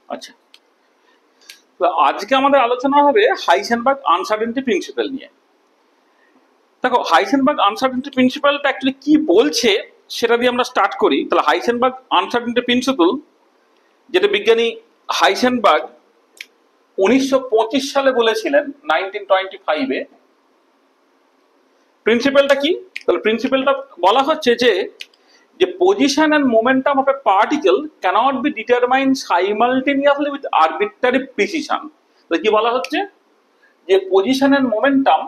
আচ্ছা, তো আজকে আমাদের আলোচনা হবে হাইসেনবার্গ আনসার্টেনটি প্রিন্সিপাল নিয়ে। দেখো, হাইসেনবার্গ আনসার্টেনটি প্রিন্সিপালটা অ্যাকচুয়ালি কি বলছে সেটা দিয়ে আমরা স্টার্ট করি। তাহলে হাইসেনবার্গ আনসার্টেনটি প্রিন্সিপাল, যেটা বিজ্ঞানী হাইসেনবার্গ 1925 সালে বলেছিলেন, 1925-এ। প্রিন্সিপালটা কি? তাহলে প্রিন্সিপালটা বলা হচ্ছে যে position and momentum of a particle cannot be determined simultaneously with arbitrary precision। তাহলে কি বলা হচ্ছে? যে position and momentum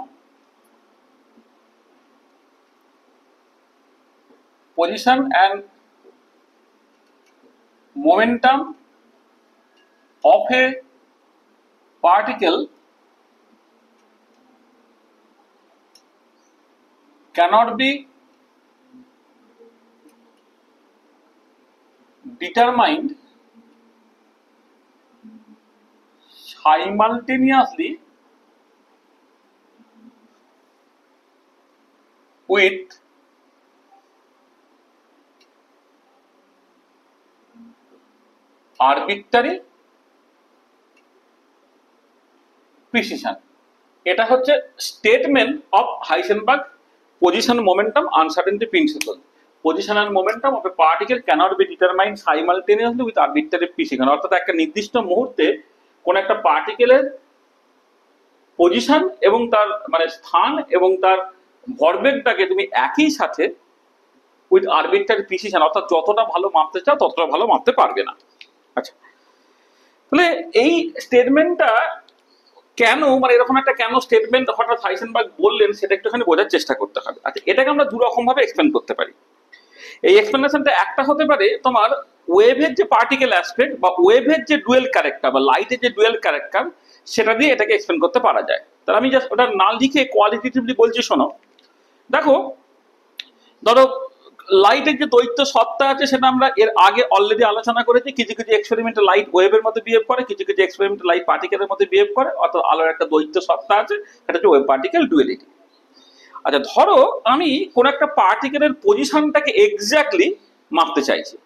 of a particle cannot be determined simultaneously with arbitrary precision। এটা হচ্ছে statement of Heisenberg position momentum uncertainty principle. Position and momentum of a particle cannot be determined simultaneously with arbitrary precision. অর্থাৎ একটা নির্দিষ্ট মুহূর্তে কোন একটা পার্টিকেলের position এবং তার মানে স্থান এবং তার ভরবেগটাকে তুমি একই সাথে উইথ আরবিট্রারি প্রিসিশন, অর্থাৎ যতটা ভালো মাপতে চাও ততটা ভালো মাপতে পারবে না। আচ্ছা, তাহলে এই স্টেটমেন্টটা কেন, মানে এরকম একটা কেন স্টেটমেন্ট হঠাৎ হাইসেনবার্গ বললেন সেটা একটুখানি বোঝার চেষ্টা করতে হবে। আচ্ছা, এটাকে আমরা দু রকম ভাবে এক্সপ্লেন করতে পারি। এই এক্সপ্লেনেশনটা একটা হতে পারে তোমার ওয়েভের যে পার্টিকেল অ্যাসপেক্ট বা ওয়েভের যে ডুয়েল ক্যারেক্টার বা লাইটের যে ডুয়েল ক্যারেক্টার, সেটা দিয়ে এটাকে এক্সপ্লেন করতে পারা যায়। তাহলে আমি জাস্ট ওটা না লিখে কোয়ালিটেটিভলি বলছি, শোনো। দেখো, ধরো লাইটের যে দ্বৈত সত্তা আছে সেটা আমরা এর আগে অলরেডি আলোচনা করেছি। কিছু কিছু এক্সপেরিমেন্টে লাইট ওয়েভের মধ্যে বিহেভ করে, কিছু কিছু এক্সপেরিমেন্টে লাইট পার্টিকেলের মধ্যে বিহেভ করে, অর্থাৎ আলোর একটা দ্বৈত সত্তা আছে, সেটা হচ্ছে ওয়েভ পার্টিকেল ডুয়েলিটি। আচ্ছা, ধরো আমি কোন একটা পার্টিকেলের পজিশনটাকে এক্স্যাক্টলি মাপতে চাইছি,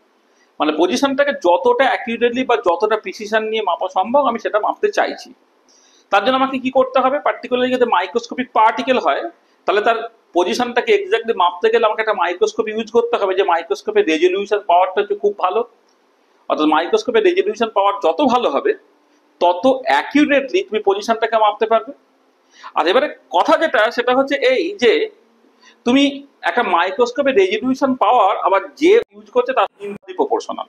মানে পজিশনটাকে যতটা অ্যাকিউরেটলি বা যতটা প্রিসিশন নিয়ে মাপা সম্ভব আমি সেটা মাপতে চাইছি। তার জন্য আমাকে কি করতে হবে? পার্টিকুলারলি যদি মাইক্রোস্কোপিক পার্টিকেল হয় তাহলে তার পজিশনটাকে এক্স্যাক্টলি মাপতে গেলে আমাকে একটা মাইক্রোস্কোপ ইউজ করতে হবে, যে মাইক্রোস্কোপের রেজলিউশন পাওয়ারটা হচ্ছে খুব ভালো। অর্থাৎ মাইক্রোস্কোপের রেজলিউশন পাওয়ার যত ভালো হবে তত অ্যাকিউরেটলি তুমি পজিশনটাকে মাপতে পারবে। আর এবারে কথা যেটা সেটা হচ্ছে এই যে তুমি একটা মাইক্রোস্কোপের রেজলিউশন পাওয়ার আবার যে ইউজ করছে তার ইনভার্সলি প্রপোর্শনাল।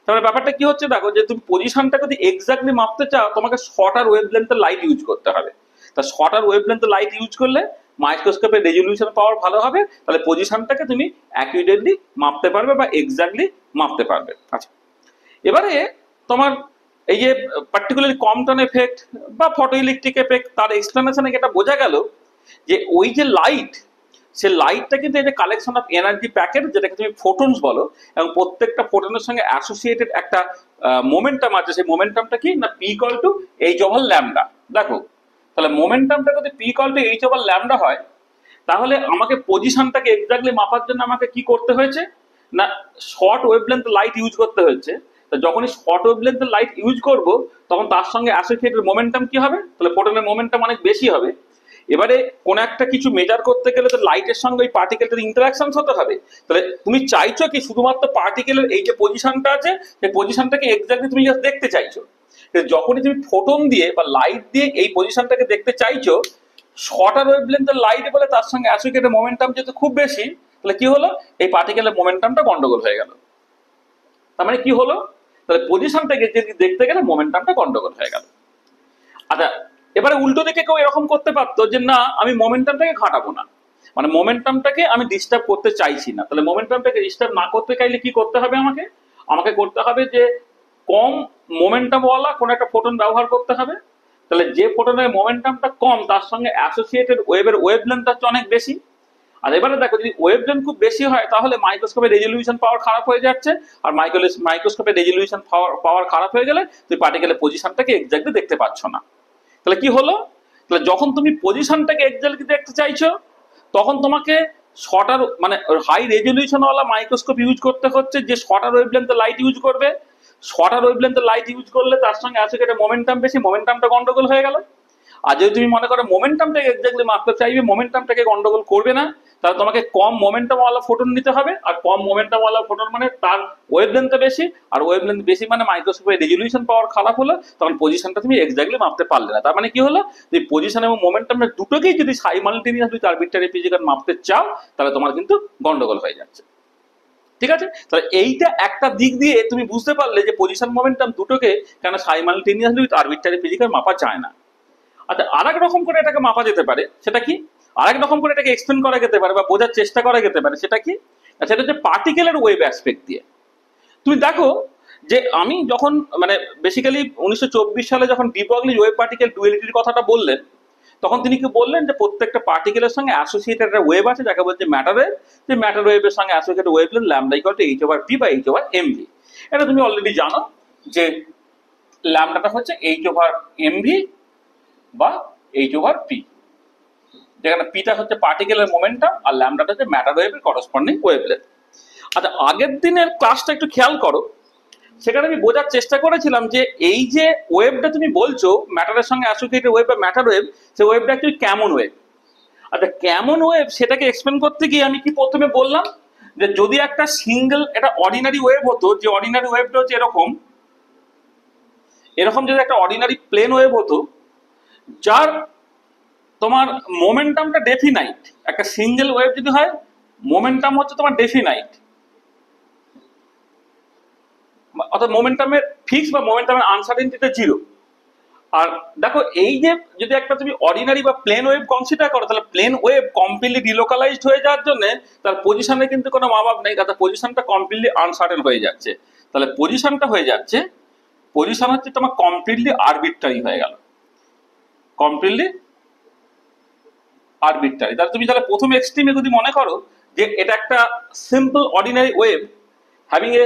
তাহলে ব্যাপারটা কি হচ্ছে? দেখো, যে তুমি পজিশনটা যদি এক্স্যাক্টলি মাপতে চাও তোমাকে শর্টার ওয়েভলেন্থের লাইট ইউজ করতে হবে। তা শর্টার ওয়েভলেন্থের লাইট ইউজ করলে মাইক্রোস্কোপের রেজলিউশন পাওয়ার ভালো হবে, তাহলে পজিশনটাকে তুমি অ্যাকিউরেটলি মাপতে পারবে বা এক্স্যাক্টলি মাপতে পারবে। আচ্ছা, এবারে তোমার এই যে পার্টিকুলারলি কম্পটন এফেক্ট বা ফটো ইলেকট্রিক এফেক্ট, তার এক্সপ্লেনেশনে এটা বোঝা গেল যে ওই যে লাইট, সে লাইটটা কিন্তু এই যে কালেকশন অফ এনার্জি প্যাকেট, যেটাকে তুমি ফোটনস বলো, এবং প্রত্যেকটা ফোটনের সঙ্গে অ্যাসোসিয়েটেড একটা মোমেন্টাম আছে। সেই মোমেন্টামটা কি না, P equal to H over lambda. দেখো, তাহলে মোমেন্টামটা যদি P equal to H over lambda হয়, তাহলে আমাকে পজিশনটাকে এক্স্যাক্টলি মাপার জন্য আমাকে কি করতে হয়েছে না, শর্ট ওয়েভলেন্থ লাইট ইউজ করতে হয়েছে। তো যখনই শর্ট ওয়েভলেন্থ লাইট ইউজ করব তখন তার সঙ্গে অ্যাসোসিয়েটেড মোমেন্টাম কি হবে? তাহলে ফোটনের মোমেন্টাম অনেক বেশি হবে। এবারে কোন একটা কিছু মেজার করতে গেলে তো লাইটের সঙ্গে ওই পার্টিকেলটার ইন্টারাকশন হতে হবে। তাহলে তুমি চাইছো কি শুধুমাত্র পার্টিকেলের এই যে পজিশনটা আছে সেই পজিশনটাকে এক্স্যাক্টলি তুমি জাস্ট দেখতে চাইছো। যখনই তুমি ফোটন দিয়ে বা লাইট দিয়ে এই পজিশনটাকে দেখতে চাইছো, শর্টার ওয়েভলেন্থের লাইট বলে তার সঙ্গে অ্যাসোসিয়েটেড মোমেন্টাম যেহেতু খুব বেশি, তাহলে কি হলো? এই পার্টিকেলের মোমেন্টামটা গন্ডগোল হয়ে গেল। তার মানে কি হলো? তাহলে পজিশনটাকে দেখতে গেলে মোমেন্টামটা গন্ডগোল হয়ে গেল। আচ্ছা, এবারে উল্টো দিকে কেউ এরকম করতে পারতো যে না, আমি মোমেন্টামটাকে ঘাটাবো না, মানে মোমেন্টামটাকে আমি ডিস্টার্ব করতে চাইছি না। তাহলে মোমেন্টামটাকে ডিস্টার্ব না করতে চাইলে কি করতে হবে? আমাকে করতে হবে যে কম মোমেন্টামওয়ালা কোন একটা ফোটন ব্যবহার করতে হবে। তাহলে যে ফোটনের মোমেন্টামটা কম তার সঙ্গে অ্যাসোসিয়েটেড ওয়েভের ওয়েভলেন্থ হচ্ছে অনেক বেশি। আর এবারে দেখো, যদি ওয়েভলেন্থ খুব বেশি হয় তাহলে মাইক্রোস্কোপের রেজলিউশন পাওয়ার খারাপ হয়ে যাচ্ছে, আর মাইক্রোস্কোপের রেজলিউশন পাওয়ার খারাপ হয়ে গেলে তুমি পার্টিকেলের পজিশনটাকে এক্স্যাক্টলি দেখতে পাচ্ছ না। তাহলে কি হলো? তাহলে যখন তুমি পজিশনটাকে এক্স্যাক্টলি দেখতে চাইছো তখন তোমাকে শর্টার মানে হাই রেজলিউশন ওয়ালা মাইক্রোস্কোপ ইউজ করতে হচ্ছে, যে শর্টার ওয়েভলেন্থে লাইট ইউজ করবে। শর্টার ওয়েভলেন্থের লাইট ইউজ করলে তার সঙ্গে অ্যাসোসিয়েটেড মোমেন্টাম বেশি, মোমেন্টামটা গন্ডগোল হয়ে গেল। আর যদি তুমি মনে করো মোমেন্টামটাকে এক্স্যাক্টলি মাপতে চাইবে, মোমেন্টামটাকে গন্ডগোল করবে না, তাহলে তোমাকে কম মোমেন্টামওয়ালা ফোটন নিতে হবে। আর কম মোমেন্টামওয়ালা ফোটন মানে তার ওয়েভলেন্থ বেশি, আর ওয়েভলেন্থ বেশি মানে মাইক্রোস্কোপের রেজলিউশন পাওয়ার খারাপ হলো, তখন পজিশনটা তুমি এক্স্যাক্টলি মাপতে পারলে না। তার মানে কি হলো, যে পজিশন এবং মোমেন্টাম দুটোকেই যদি সাইমালটেনিয়াসলি আরবিট্রারি ফিজিক্যাল মাপতে চাও, তাহলে তোমার কিন্তু গন্ডগোল হয়ে যাচ্ছে। ঠিক আছে, তাহলে এইটা একটা দিক দিয়ে তুমি বুঝতে পারলে যে পজিশন মোমেন্টাম দুটোকে কেন সাইমালটেনিয়াসলি উইথ আরবিট্রারি ফিজিক্যাল মাপা যায় না। আচ্ছা, আরেক রকম করে এটাকে মাপা যেতে পারে, সেটা কি? আরেক রকম করে এটাকে এক্সপ্লেন করা যেতে পারে বা বোঝার চেষ্টা করা যেতে পারে, সেটা কি? সেটা হচ্ছে পার্টিকেলের ওয়েভ অ্যাসপেক্ট দিয়ে। তুমি দেখো যে আমি যখন মানে বেসিক্যালি 1924 সালে যখন ডি ব্রগলি ওয়েভ পার্টিকেল ডুয়ালিটির কথাটা বললেন, তখন তিনি কি বললেন যে প্রত্যেকটা পার্টিকেলের সঙ্গে অ্যাসোসিয়েটেড একটা ওয়েভ আছে যাকে বলছে ম্যাটার ওয়েভ, যে ম্যাটার ওয়েভের সঙ্গে associated wavelength lambda equal to h/p বা h/mv। এটা তুমি অলরেডি জানো যে ল্যামডাটা হচ্ছে h/mv বা h/p, যেখানে পিটা হচ্ছে পার্টিকেলের মোমেন্টাম আর ল্যামডাটা হচ্ছে ম্যাটার ওয়েভের করসপন্ডিং ওয়েভলেন্থ। আচ্ছা, আগের দিনের ক্লাসটা একটু খেয়াল করো, সেখানে আমি বোঝার চেষ্টা করেছিলাম যে এই যে ওয়েভটা তুমি বলছো ম্যাটারের সঙ্গে অ্যাসোসিয়েটেড ওয়েভ বা ম্যাটার ওয়েভ, সেই ওয়েভটা অ্যাকচুয়ালি কেমন ওয়েভ। আচ্ছা, কেমন ওয়েভ সেটাকে এক্সপ্লেন করতে গিয়ে আমি কি প্রথমে বললাম যে যদি একটা সিঙ্গেল এটা অর্ডিনারি ওয়েভ হতো, যে অর্ডিনারি ওয়েভটা হচ্ছে এরকম এরকম যদি একটা অর্ডিনারি প্লেন ওয়েভ হতো যার তোমার মোমেন্টামটা ডেফিনাইট, একটা সিঙ্গেল ওয়েভ যদি হয় মোমেন্টাম হচ্ছে তোমার ডেফিনাইট, অর্থাৎ মোমেন্টামের ফিক্স বা মোমেন্টামের আনসার্টেনিটিটা জিরো। আর দেখো এই যে যদি একটা তুমি অর্ডিনারি বা প্লেন ওয়েভ কনসিডার করো, তাহলে প্লেন ওয়েভ কমপ্লিটলি ডিলোকালাইজড হয়ে যাওয়ার জন্য তার পজিশনে কিন্তু কোনো মাপ নেই, তার পজিশনটা কমপ্লিটলি আনসার্টেন হয়ে যাচ্ছে। তাহলে পজিশনটা হয়ে যাচ্ছে, পজিশন হচ্ছে তোমার কমপ্লিটলি আরবিট্রারি হয়ে গেল, কমপ্লিটলি আরবিট্রারি। তাহলে তুমি তাহলে প্রথম এক্সট্রিমে যদি মনে করো যে এটা একটা simple ordinary wave having a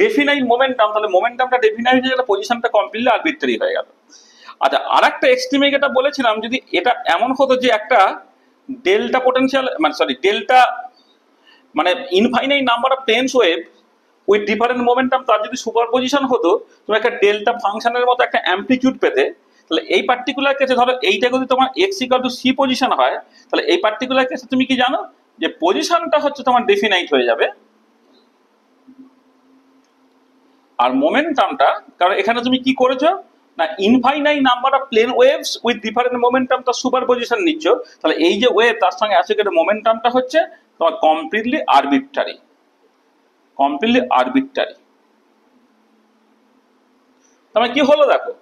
definite momentum, তাহলে মোমেন্টামটা ডেফিনাইট হয়ে গেলে পজিশনটা কমপ্লিটলি আরবিট্রারি হয়ে গেল। আচ্ছা, আর একটা এক্সট্রিমে যেটা বলেছিলাম, যদি এটা এমন হতো যে একটা ডেল্টা পোটেনশিয়াল মানে সরি ডেল্টা মানে infinite number of planes wave with different momentum, তার যদি সুপারপজিশন হতো তুমি একটা ডেল্টা ফাংশনের মতো একটা অ্যামপ্লিটিউড পেতে। তাহলে এই পার্টিকুলার কেসে ধরো এইটা যদি তোমার X equal to C position হয়, তাহলে এই পার্টিকুলার কেসে তুমি কি জানো যে পজিশনটা হচ্ছে তোমার ডেফিনাইট হয়ে যাবে, আর মোমেন্টামটা, কারণ এখানে তুমি কি করেছো না infinite number of plane waves with different momentum তার সুপারপজিশন নিচ্ছ, তাহলে এই যে ওয়েভ তার সঙ্গে অ্যাসোসিয়েটেড মোমেন্টামটা হচ্ছে তোমার কমপ্লিটলি আরবিট্রারি, কমপ্লিটলি আরবিট্রারি। তাহলে কি হলো দেখো,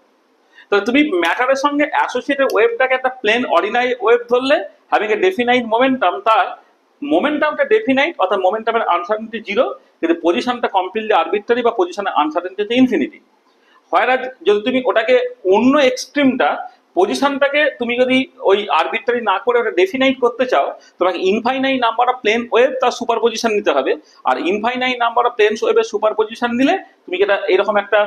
তো তুমি ম্যাটারের সঙ্গে অ্যাসোসিয়েটেড ওয়েভটাকে একটা প্লেন অর্ডিনারি ওয়েভ ধরলে হ্যাভিং এ ডেফিনাইট মোমেন্টাম, তার মোমেন্টামটা ডেফিনাইট অর্থাৎ মোমেন্টামের আনসার্টেনিটি জিরো, কিন্তু পজিশনটা কমপ্লিটলি আরবিট্রারি বা পজিশনের আনসার্টেনিটি হচ্ছে ইনফিনিটি। হয় না, যদি তুমি ওটাকে অন্য এক্সট্রিমটা পজিশনটাকে তুমি যদি ওই আরবিট্রারি না করে ওটা ডেফিনাইট করতে চাও, তোমাকে infinite number of plane wave তার সুপারপজিশন নিতে হবে। আর ইনফাইনাইট নাম্বার অফ প্লেন ওয়েভের সুপারপজিশন নিলে তুমি এটা এরকম একটা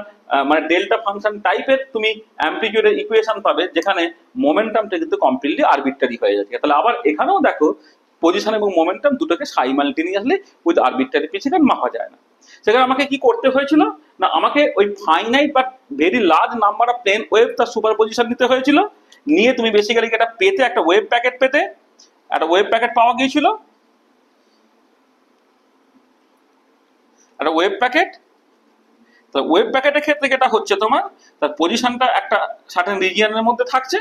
মানে ডেল্টা ফাংশন টাইপের তুমি অ্যামপ্লিটিউডের ইকুয়েশন পাবে, যেখানে মোমেন্টামটা কিন্তু কমপ্লিটলি আরবিট্রারি হয়ে যাচ্ছে। তাহলে আবার এখানেও দেখো পজিশন এবং মোমেন্টাম দুটোকে সাইমালটেনিয়াসলি উইথ আরবিট্রারি প্রিসিশন মাপা যায় না। সেখানে আমাকে কি করতে হয়েছিল না, আমাকে ওই ফাইনাইট বা very large number of plane wave তার সুপারপজিশন নিতে হয়েছিল, নিয়ে তুমি বেসিক্যালি এটা পেতে একটা ওয়েভ প্যাকেট পেতে, একটা ওয়েভ প্যাকেট পাওয়া গিয়েছিল, একটা ওয়েভ প্যাকেট। তো ওয়েভ প্যাকেটের ক্ষেত্রে যেটা হচ্ছে তোমার তার পজিশনটা একটা সার্টেন রিজিয়নের মধ্যে থাকছে,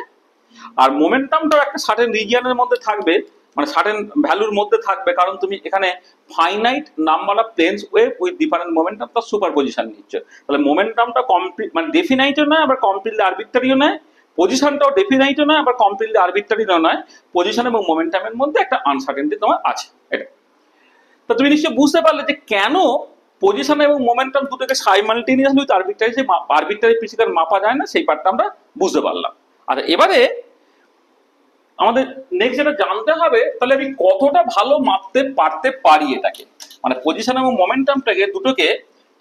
আর মোমেন্টামটাও একটা সার্টেন রিজিয়নের মধ্যে থাকবে, মানে সার্টেন ভ্যালুর মধ্যে থাকবে, কারণ তুমি এখানে finite number of planes wave with different momentum তার সুপারপজিশন নিচ্ছ। তাহলে মোমেন্টামটা কমপ্লিট মানে ডেফিনাইটও নয় আবার কমপ্লিটলি আরবিট্রারিও নয়, পজিশনটাও ডেফিনাইটও নয় আবার কমপ্লিটলি আরবিট্রারিও নয়, পজিশন এবং মোমেন্টামের মধ্যে একটা আনসার্টেনিটি তোমার আছে। এটা তো তুমি নিশ্চয়ই বুঝতে পারলে যে কেন পজিশন এবং মোমেন্টাম দুটোকে সাইমালটেনিয়াসলি উইথ আরবিট্রারি প্রিসিশন মাপা যায় না, সেই পার্টটা আমরা বুঝতে পারলাম। আচ্ছা, এবারে আমাদের নেক্সট যেটা জানতে হবে, তাহলে আমি কতটা ভালো মাপতে পারতে পারি এটাকে, মানে পজিশন এবং মোমেন্টামটাকে দুটোকে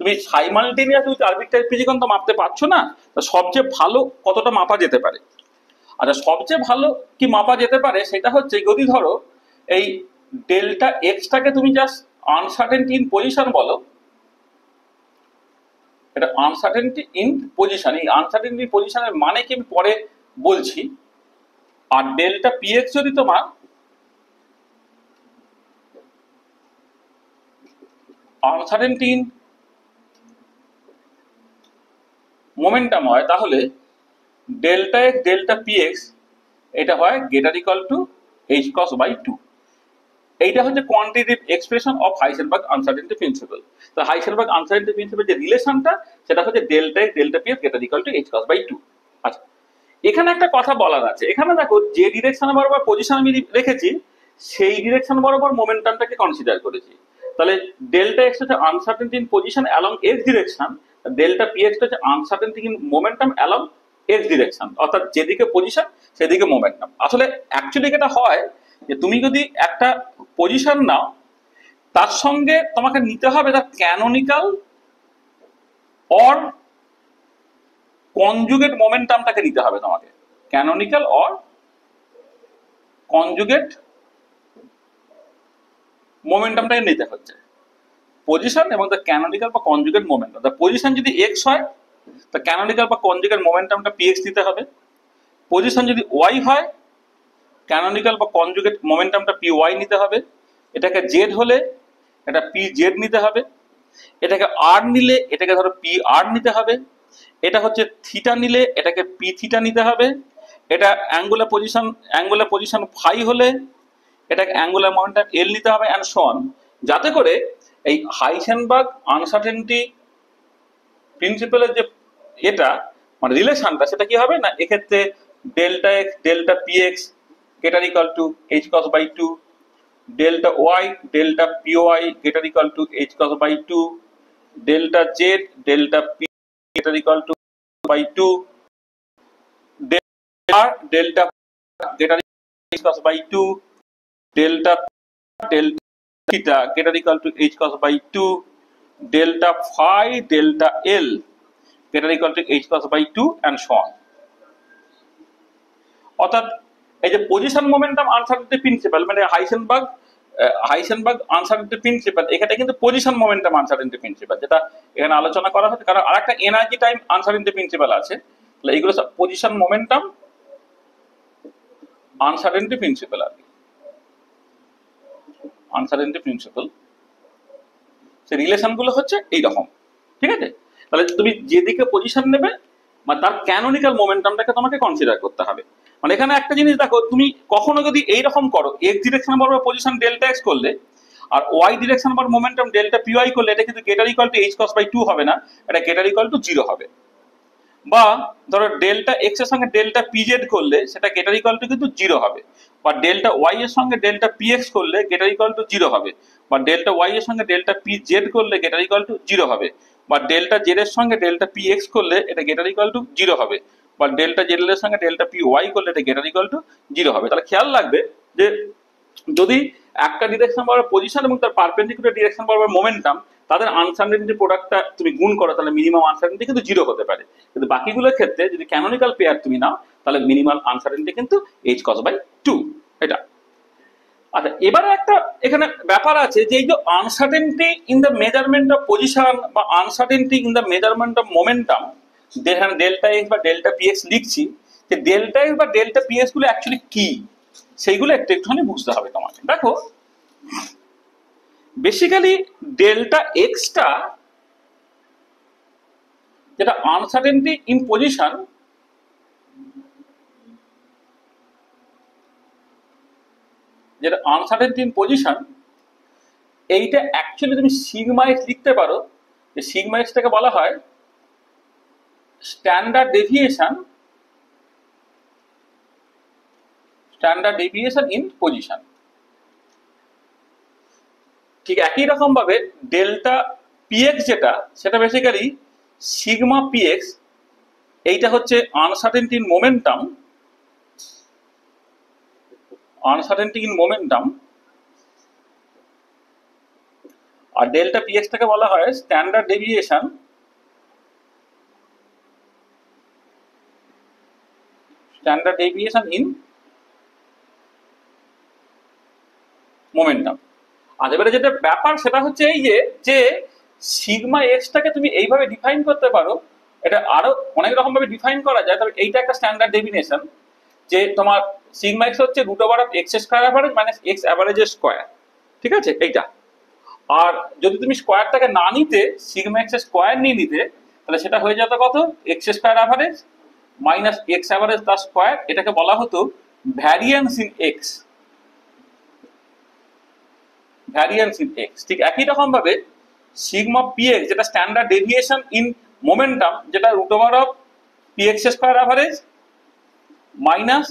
তুমি সাইমালটেনিয়াসলি উইথ আরবিট্রারি প্রিসিশন তো মাপতে পারছো না, তো সবচেয়ে ভালো কতটা মাপা যেতে পারে। আচ্ছা, সবচেয়ে ভালো কি মাপা যেতে পারে সেটা হচ্ছে যদি ধরো এই ডেল্টা এক্সটাকে তুমি জাস্ট আনসার্টেনটি ইন পজিশন বলো, এটা আনসার্টেনটি ইন পজিশন। এই আনসার্টেনটি পজিশনের মানে কি আমি পরে বলছি। আর ডেল্টা পিএক্স যদি তোমার আনসার্টেনটি ইন মোমেন্টাম হয়, তাহলে ডেল্টা এক্স ডেল্টা পিএক্স এটা হয় greater equal to H cross by 2। এইটা হচ্ছে quantitative expression of Heisenberg uncertainty principle. তো হাইসেনবার্গ আনসার্টেনটি প্রিন্সিপাল যে রিলেশনটা সেটা হচ্ছে delta x delta PX greater equal to H cross by 2। আচ্ছা, এখানে একটা কথা বলার আছে। এখানে দেখো যে ডিরেকশন বরাবর পজিশন আমি রেখেছি সেই ডিরেকশন বরাবর মোমেন্টামটাকে কনসিডার করেছি। তাহলে ডেল্টা এক্স হচ্ছে uncertainty in position along x direction, delta p x হচ্ছে uncertainty in momentum along x direction, অর্থাৎ যেদিকে পজিশন সেদিকে মোমেন্টাম। আসলে অ্যাকচুয়ালি এটা হয় যে তুমি যদি একটা পজিশন নাও তার সঙ্গে তোমাকে নিতে হবে তার ক্যানোনিক্যাল অর কনজুগেট মোমেন্টামটাকে নিতে হবে তোমাকে। ক্যানোনিক্যাল অর কনজুগেট মোমেন্টামটাকে নিতে হচ্ছে পজিশন এবং দ্য ক্যানোনিক্যাল বা কনজুগেট মোমেন্টাম। দ্য পজিশন যদি এক্স হয় তা ক্যানোনিক্যাল বা কনজুগেট মোমেন্টামটা পিএক্স দিতে হবে। পজিশন যদি ওয়াই হয় ক্যানোনিক্যাল বা কনজুগেট মোমেন্টামটা পি ওয়াই নিতে হবে। এটাকে জেড হলে এটা পি জেড নিতে হবে। এটাকে আর নিলে এটাকে ধরো পি আর নিতে হবে। এটা হচ্ছে থিটা নিলে এটাকে পি থিটা নিতে হবে। এটা অ্যাঙ্গুলার পজিশন ফাই হলে এটাকে অ্যাঙ্গুলার মোমেন্টাম এল নিতে হবে অ্যান্ড সো অন, যাতে করে এই হাইসেনবার্গ আনসার্টেনটি প্রিন্সিপালের যে এটা মানে রিলেশনটা সেটা কি হবে না, এক্ষেত্রে delta x delta PX greater equal to H cross by 2, delta Y delta P Y greater equal to H cross by 2, delta Z delta P greater equal to by 2, delta R delta greater H cross by 2, delta delta theta greater equal to H cross by 2, delta phi delta L greater equal to H cross by 2 and so on. অর্থাৎ এই যে position momentum uncertainty principal মানে হাইসেনবার্গ uncertainty principal, এখানে কিন্তু position momentum uncertainty principal যেটা এখানে আলোচনা করা হচ্ছে। কারণ আরেকটা এনার্জি টাইম আনসার্টেনটি প্রিন্সিপাল আছে, তাহলে এগুলো সব পজিশন মোমেন্টাম আনসার্টেনটি প্রিন্সিপাল আর কি। আনসার্টেনটি প্রিন্সিপাল সেই রিলেশন গুলো হচ্ছে এইরকম, ঠিক আছে। তাহলে তুমি যেদিকে পজিশন নেবে মানে তার ক্যানোনিক্যাল মোমেন্টামটাকে তোমাকে কনসিডার করতে হবে। মানে এখানে একটা জিনিস দেখো, তুমি কখনো যদি এইরকম করো এক্স ডিরেকশন বরাবর পজিশন ডেল্টা এক্স করলে আর ওয়াই ডিরেকশন বরাবর মোমেন্টাম ডেল্টা পিওয়াই করলে এটা কিন্তু greater equal to H cross by 2 হবে না, এটা গ্রেটার ইকুয়াল টু 0 হবে। বা ধরো ডেল্টা এক্স এর সঙ্গে ডেল্টা পিজেড করলে সেটা গ্রেটার ইকুয়াল টু কিন্তু 0 হবে। বা ডেল্টা ওয়াই এর সঙ্গে ডেল্টা পিএক্স করলে গ্রেটার ইকুয়াল টু 0 হবে। বা ডেল্টা ওয়াই এর সঙ্গে ডেল্টা পি জেড করলে গ্রেটার ইকুয়াল টু 0 হবে। বা ডেল্টা জেড এর সঙ্গে ডেল্টা পি এক্স করলে এটা গ্রেটার ইকুয়াল টু 0 হবে। বা ডেল্টা জেড এর সঙ্গে ডেল্টা পি ওয়াই করলে এটা গ্রেটার ইকুয়াল টু 0 হবে। তাহলে খেয়াল রাখবে যে যদি একটা ডিরেকশন বরাবর পজিশন এবং তার পারপেন্ডিকুলার ডিরেকশন বরাবর মোমেন্টাম তাদের আনসার্টেনটি প্রোডাক্টটা তুমি গুণ করো তাহলে মিনিমাম আনসার্টেনটি কিন্তু 0 হতে পারে। কিন্তু বাকিগুলোর ক্ষেত্রে যদি ক্যানোনিক্যাল পেয়ার তুমি নাও তাহলে মিনিমাম আনসার্টেনটি কিন্তু এইচ ক্রস বাই 2 এটা। আচ্ছা, এবারে একটা এখানে ব্যাপার আছে যে এই যে uncertainty in the measurement of position বা uncertainty in the measurement of momentum, যেখানে ডেল্টা এক্স বা ডেল্টা পিএক্স লিখছি, যে ডেল্টা এক্স বা ডেল্টা পিএক্স গুলো অ্যাকচুয়ালি কি সেইগুলো একটুখানি বুঝতে হবে তোমাকে। দেখো বেসিক্যালি ডেল্টা এক্সটা যেটা আনসার্টেনটি ইন পজিশন, যেটা আনসার্টেনটি ইন পজিশন এইটা অ্যাকচুয়ালি তুমি সিগমা এক্স লিখতে পারো। যে সিগমা এক্সটাকে বলা হয় স্ট্যান্ডার্ড ডেভিয়েশন ইন পজিশন। ঠিক একই রকম ভাবে ডেল্টা পিএক্স যেটা সেটা বেসিক্যালি সিগমা পিএক্স, এইটা হচ্ছে আনসার্টেনটি ইন মোমেন্টাম, আর ডেল্টা পিএক্সটাকে বলা হয় স্ট্যান্ডার্ড ডেভিয়েশন ইন মোমেন্টাম। আর এবারে যেটা ব্যাপার সেটা হচ্ছে এই যে সিগমা এক্সটাকে তুমি এইভাবে ডিফাইন করতে পারো, এটা আরো অনেক রকম ভাবে ডিফাইন করা যায়, তবে এইটা একটা স্ট্যান্ডার্ড ডেফিনেশন যে তোমার সিগমা এক্স হচ্ছে root over of x square average minus x অ্যাভারেজের স্কোয়ার, ঠিক আছে এইটা। আর যদি তুমি স্কোয়ারটাকে না নিতে, সিগমা এক্স স্কোয়ার নিয়ে নিতে, তাহলে সেটা হয়ে যেত কত, X square average minus X average তার স্কোয়ার, এটাকে বলা হতো variance in X, variance in X. ঠিক একই রকম ভাবে সিগমা পি এক্স যেটা স্ট্যান্ডার্ড ডেভিয়েশন ইন মোমেন্টাম, যেটা root over of P X square average minus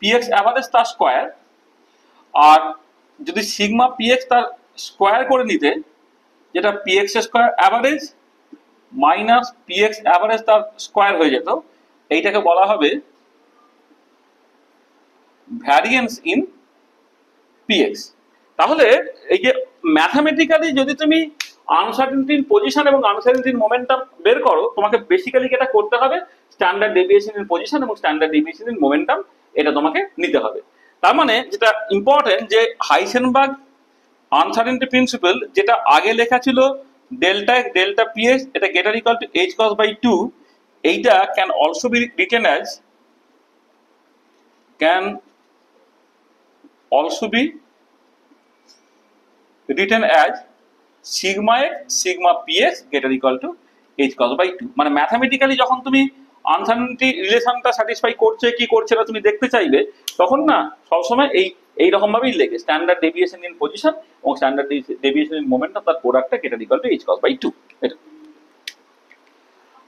P X average তার স্কোয়ার। আর যদি সিগমা পি এক্স তার স্কোয়ার করে নিতে, যেটা P X square average minus P X average তার স্কোয়ার হয়ে যেত, এইটাকে বলা হবে ভ্যারিয়েন্স ইন পি এক্স। তাহলে এই যে ম্যাথামেটিক্যালি যদি তুমি আনসার্টেনটি ইন পজিশন এবং আনসার্টেনটি ইন মোমেন্টাম বের করো, তোমাকে বেসিক্যালি যেটা করতে হবে স্ট্যান্ডার্ড ডেভিয়েশন ইন পজিশন এবং স্ট্যান্ডার্ড ডেভিয়েশন ইন মোমেন্টাম, এটা তোমাকে নিতে হবে। তার মানে যেটা ইম্পর্টেন্ট যে হাইসেনবার্গ আনসার্টেনটি প্রিন্সিপাল, যেটা আগে লেখা ছিল delta x delta P x, এটা greater equal to H cross by 2, এইটা can also be written as written as sigma x sigma px greater equal to h cos by 2। মানে mathematically যখন তুমি uncertainty রিলেশনটা স্যাটিসফাই করছে কি করছে না তুমি দেখতে চাইবে, তখন না সবসময় এই রকম ভাবেই লেগে স্ট্যান্ডার্ড ডেভিয়েশন ইন পজিশন এবং স্ট্যান্ডার্ড ডেভিয়েশন ইন মোমেন্টাম, তার প্রোডাক্টটা greater equal two h cos by 2 এটা।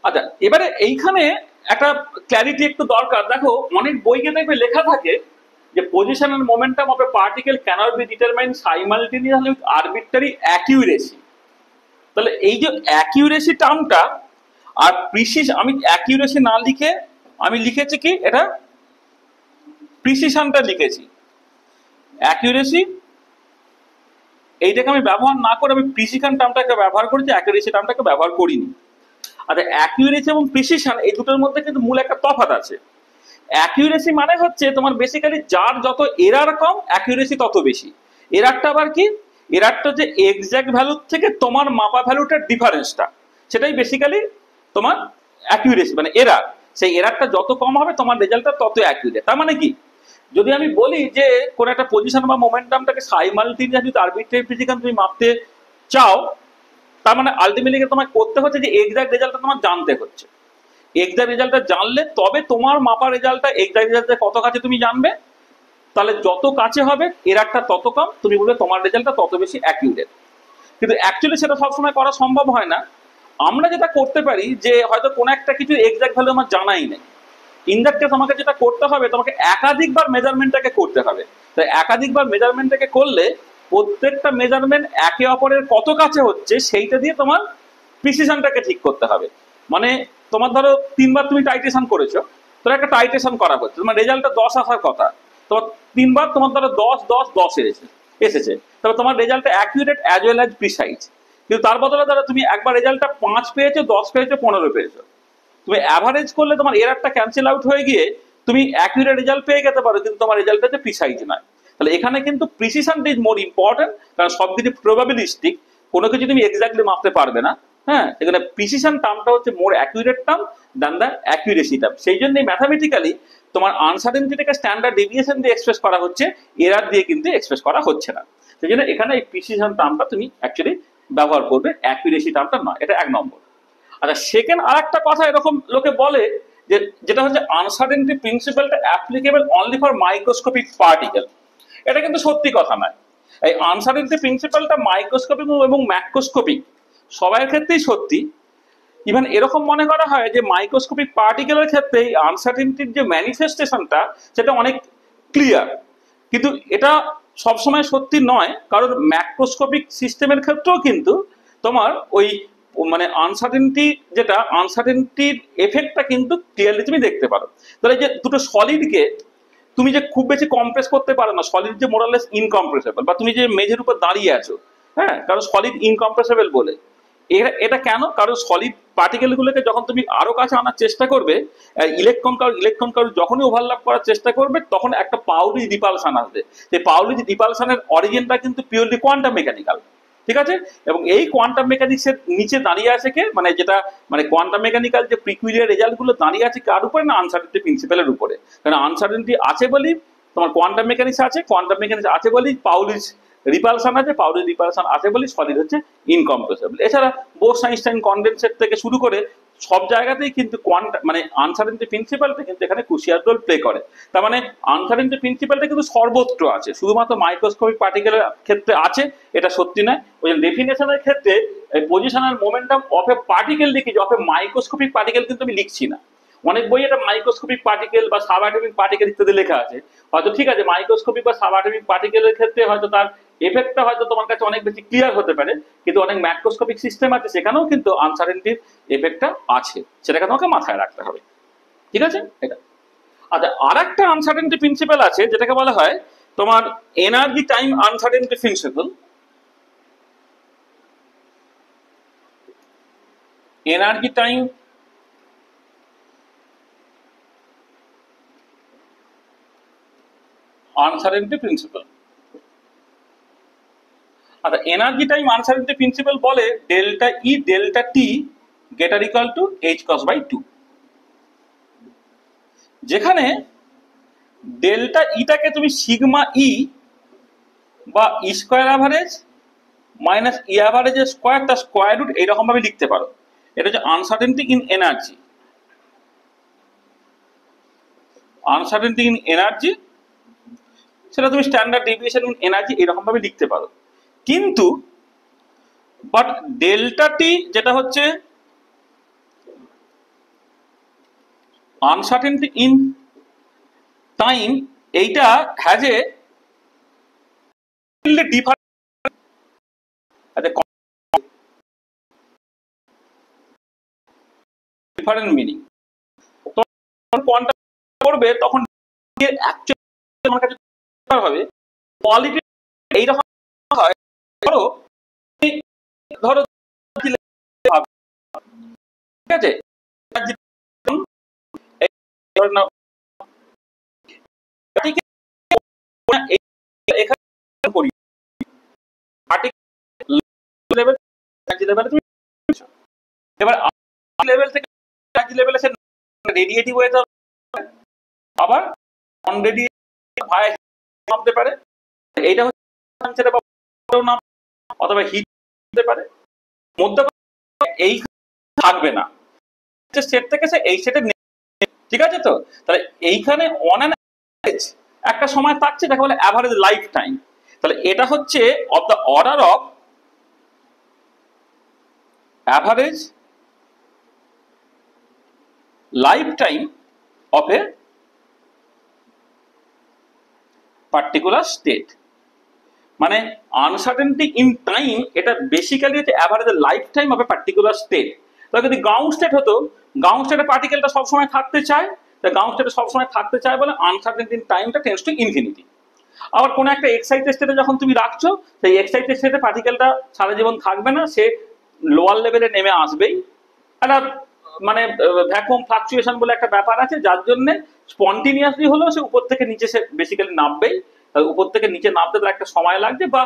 আচ্ছা, এবারে এইখানে একটা ক্ল্যারিটি একটু দরকার। দেখো অনেক বইকে দেখবে লেখা থাকে যে position and momentum of a particle cannot be determined simultaneously with arbitrary accuracy. তাহলে এই যে অ্যাকিউরেসি টার্মটা আর প্রিসিশন, আমি অ্যাকিউরেসি না লিখে আমি লিখেছি কি, এটা প্রিসিশনটা লিখেছি। অ্যাকিউরেসি এইটাকে আমি ব্যবহার না করে আমি প্রিসিশন টার্মটাকে ব্যবহার করেছি, অ্যাকিউরেসি টার্মটাকে ব্যবহার করিনি। আচ্ছা, অ্যাকিউরেসি এবং প্রিসিশন এই দুটোর মধ্যে কিন্তু মূল একটা তফাৎ আছে। অ্যাকিউরেসি মানে হচ্ছে তোমার বেসিক্যালি যার যত এরার কম, অ্যাকিউরেসি তত বেশি। এরারটা আবার কি, এরারটা যে এক্সাক্ট ভ্যালু থেকে তোমার মাপা ভ্যালুটার ডিফারেন্সটা, সেটাই বেসিক্যালি তোমার অ্যাকিউরেসি, মানে এরার। সেই এরারটা যত কম হবে তোমার রেজাল্টটা তত অ্যাকিউরেট। তার মানে কি, যদি আমি বলি যে কোন একটা পজিশন বা মোমেন্টামটাকে সাইমালটেনিয়াস উইথ আরবিট্রারি প্রিসিশন তুমি মাপতে চাও, তার মানে আলটিমেটলি তোমায় করতে হচ্ছে যে এক্সাক্ট রেজাল্টটা তোমার জানতে হচ্ছে। এক্সাক্ট রেজাল্টটা জানলে তবে তোমার মাপা রেজাল্টটা এক্সাক্ট রেজাল্টের কত কাছে তুমি জানবে। তাহলে যত কাছে হবে এরারটা তত কম, তুমি বলবে তোমার রেজাল্টটা তত বেশি অ্যাকিউরেট। কিন্তু অ্যাকচুয়ালি সেটা সবসময় করা সম্ভব হয় না। আমরা যেটা করতে পারি যে হয়তো কোনো একটা কিছু এক্সাক্ট ভ্যালু আমার জানাই নেই, ইন দ্যাট কেস আমাকে যেটা করতে হবে, তোমাকে একাধিকবার মেজারমেন্টটাকে করতে হবে। তাই একাধিকবার মেজারমেন্টটাকে করলে প্রত্যেকটা মেজারমেন্ট একে অপরের কত কাছে হচ্ছে সেইটা দিয়ে তোমার প্রিসিশনটাকে ঠিক করতে হবে। মানে তোমার ধরো 3 বার তুমি টাইট্রেশন করেছো, তোর একটা টাইট্রেশন করা হচ্ছে, তোমার রেজাল্টটা 10 আসার কথা, তোমার 3 বার তোমার ধরো 10 10 10 এসেছে, তবে তোমার রেজাল্টটা accurate as well as precise. কিন্তু তার বদলে ধরো তুমি একবার রেজাল্টটা 5 পেয়েছো, 10 পেয়েছো, 15 পেয়েছো, তুমি অ্যাভারেজ করলে তোমার এরারটা ক্যান্সেল আউট হয়ে গিয়ে তুমি অ্যাকিউরেট রেজাল্ট পেয়ে যেতে পারো, কিন্তু তোমার রেজাল্টটা যে প্রিসাইজ নয়। তাহলে এখানে কিন্তু প্রিসিশনটা ইজ মোর ইম্পর্টেন্ট, কারণ সবকিছু প্রবাবিলিস্টিক, কোনো কিছু তুমি এক্স্যাক্টলি মাপতে পারবে না। হ্যাঁ, এখানে প্রিসিশন টার্মটা হচ্ছে more accurate term than the accuracy term. সেই জন্যই ম্যাথামেটিক্যালি তোমার আনসার্টেনটিটাকে স্ট্যান্ডার্ড ডেভিয়েশন দিয়ে এক্সপ্রেস করা হচ্ছে, এরার দিয়ে কিন্তু এক্সপ্রেস করা হচ্ছে না। সেই জন্য এখানে এই প্রিসিশন টার্মটা তুমি অ্যাকচুয়ালি ব্যবহার করবে, অ্যাকিউরেসি টার্মটা নয়। এটা 1 নম্বর। আচ্ছা, সেকেন্ড আর একটা কথা এরকম লোকে বলে যে যেটা হচ্ছে আনসার্টেনটি প্রিন্সিপালটা applicable only for microscopic particle. এটা কিন্তু সত্যি কথা নয়। এই আনসার্টেনটি প্রিন্সিপালটা মাইক্রোস্কোপিক এবং ম্যাক্রোস্কোপিক সবার ক্ষেত্রেই সত্যি। ইভেন এরকম মনে করা হয় যে মাইক্রোস্কোপিক পার্টিকেলের ক্ষেত্রে এই আনসার্টেনটির যে ম্যানিফেস্টেশনটা সেটা অনেক ক্লিয়ার, কিন্তু এটা সবসময় সত্যি নয়, কারণ ম্যাক্রোস্কোপিক সিস্টেমের ক্ষেত্রেও কিন্তু তোমার ওই মানে আনসার্টেনটি, যেটা আনসার্টেনটির এফেক্টটা কিন্তু ক্লিয়ারলি তুমি দেখতে পারো। তাহলে যে দুটো সলিডকে তুমি যে খুব বেশি কম্প্রেস করতে পারো না, সলিড যে মোরালেস ইনকম্প্রেসেবল, বা তুমি যে মেঝের উপর দাঁড়িয়ে আছো, হ্যাঁ, কারণ সলিড ইনকম্প্রেসেবল বলে। এটা কেন? কারণ সলিড পার্টিকেলগুলোকে যখন তুমি আরো কাছে আনার চেষ্টা করবে, ইলেকট্রন কারণ যখনই ওভারল্যাপ করার চেষ্টা করবে, তখন একটা পাউলি রিপালশন আসবে। সেই পাউলি রিপালশনের অরিজিনটা কিন্তু পিওরলি কোয়ান্টাম মেকানিক্যাল। ঠিক আছে। এবং এই কোয়ান্টাম মেকানিক্সের নিচে দাঁড়িয়ে আছে কে, মানে যেটা মানে কোয়ান্টাম মেকানিক্যাল যে প্রিকুইলিয়ার রেজাল্ট গুলো দাঁড়িয়ে আছে কার উপরে না, আনসার্টেনিটি প্রিন্সিপালের উপরে। কারণ আনসার্টেনিটি আছে বলেই তোমার কোয়ান্টাম মেকানিক্স আছে, কোয়ান্টাম মেকানিক্স আছে বলেই পাউলিস রিপালশন আছে, পাউলিস রিপালশন আছে বলেই সলিড হচ্ছে ইনকম্প্রেসিবল। এছাড়া বোস আইনস্টাইন কনডেন্সেট থেকে শুরু করে সব জায়গাতেই কিন্তু মানে আনসার্টেনিটি প্রিন্সিপালটা কিন্তু এখানে ক্রুশিয়াল রোল প্লে করে। তার মানে আনসার্টেনিটি প্রিন্সিপালটা কিন্তু সর্বত্র আছে, শুধুমাত্র মাইক্রোস্কোপিক পার্টিকেলের ক্ষেত্রে আছে এটা সত্যি নয়। ওই ডেফিনেশনের ক্ষেত্রে positional momentum of a particle লিখেছি, অফ এ মাইক্রোস্কোপিক পার্টিকেল কিন্তু আমি লিখছি না। অনেক বই এটা মাইক্রোস্কোপিক পার্টিকেল বা সাবঅ্যাটমিক পার্টিকেল ইত্যাদি লেখা আছে, হয়তো ঠিক আছে মাইক্রোস্কোপিক বা সাবঅ্যাটমিক পার্টিকেলের ক্ষেত্রে হয়তো তার এফেক্টটা হয়তো তোমার কাছে অনেক বেশি ক্লিয়ার হতে পারে, কিন্তু অনেক ম্যাক্রোস্কোপিক সিস্টেম আছে সেখানেও কিন্তু আনসার্টেনিটির এফেক্টটা আছে, সেটাকে তোমাকে মাথায় রাখতে হবে। ঠিক আছে এটা। আচ্ছা, আর একটা আনসার্টেনিটি প্রিন্সিপাল আছে যেটাকে বলা হয় তোমার energy time uncertainty principle. Energy time uncertainty principle. আচ্ছা, এনার্জি টাইম আনসার্টেনিটি প্রিন্সিপাল বলে delta E delta T greater equal to H cross by 2, যেখানে ডেল্টা ইটাকে তুমি সিগমা ই বা E square average minus E অ্যাভারেজের স্কোয়ার তার square root এইরকম ভাবে লিখতে পারো। এটা হচ্ছে uncertainty in energy. Uncertainty in energy সেটা তুমি স্ট্যান্ডার্ড ডেভিয়েশন ইন এনার্জি এরকম ভাবে লিখতে পারো। কিন্তু বাট ডেল্টা টি যেটা হচ্ছে আনসার্টেনিটি ইন টাইম, এইটা has a different meaning. Quantum করবে তখন তোমার কাছে হবে কোয়ালিটি এইরকম হয়। ধরো ধরো ঠিক আছে, এবার লেভেল থেকে লেভেলে সে রেডিয়েটিভ হয়ে যাবে, আবার নন রেডিয়েটিভ নামতে পারে, এইটা হচ্ছে অথবা হিট হতে পারে, মধ্য এই থাকবে না সেট থেকে সে এই সেটে, ঠিক আছে। তো তাহলে এইখানে অন অ্যান অ্যাভারেজ একটা সময় থাকছে যাকে বলে অ্যাভারেজ লাইফ টাইম। তাহলে এটা হচ্ছে of the order of average life time of a particular state. মানে আনসার্টেনিটি ইন টাইম এটা বেসিক্যালি হচ্ছে average life time of a particular state. তাহলে যদি গ্রাউন্ড স্টেট হতো, গ্রাউন্ড স্টেটে পার্টিকেলটা সবসময় থাকতে চায়, গ্রাউন্ড স্টেটে সবসময় থাকতে চায় বলে আনসার্টেনিটি ইন টাইমটা টেন্ডস টু ইনফিনিটি। আবার কোনো একটা এক্সাইটেড স্টেটে যখন তুমি রাখছো, সেই এক্সাইটেড স্টেটে পার্টিকেলটা সারা জীবন থাকবে না, সে লোয়ার লেভেলে নেমে আসবেই। একটা মানে ভ্যাকুয়াম ফ্লাকচুয়েশন বলে একটা ব্যাপার আছে, যার জন্য স্পন্টিনিয়াসলি হলেও সে উপর থেকে নিচে সে বেসিক্যালি নামবেই। উপর থেকে নিচে নামতে তার একটা সময় লাগবে, বা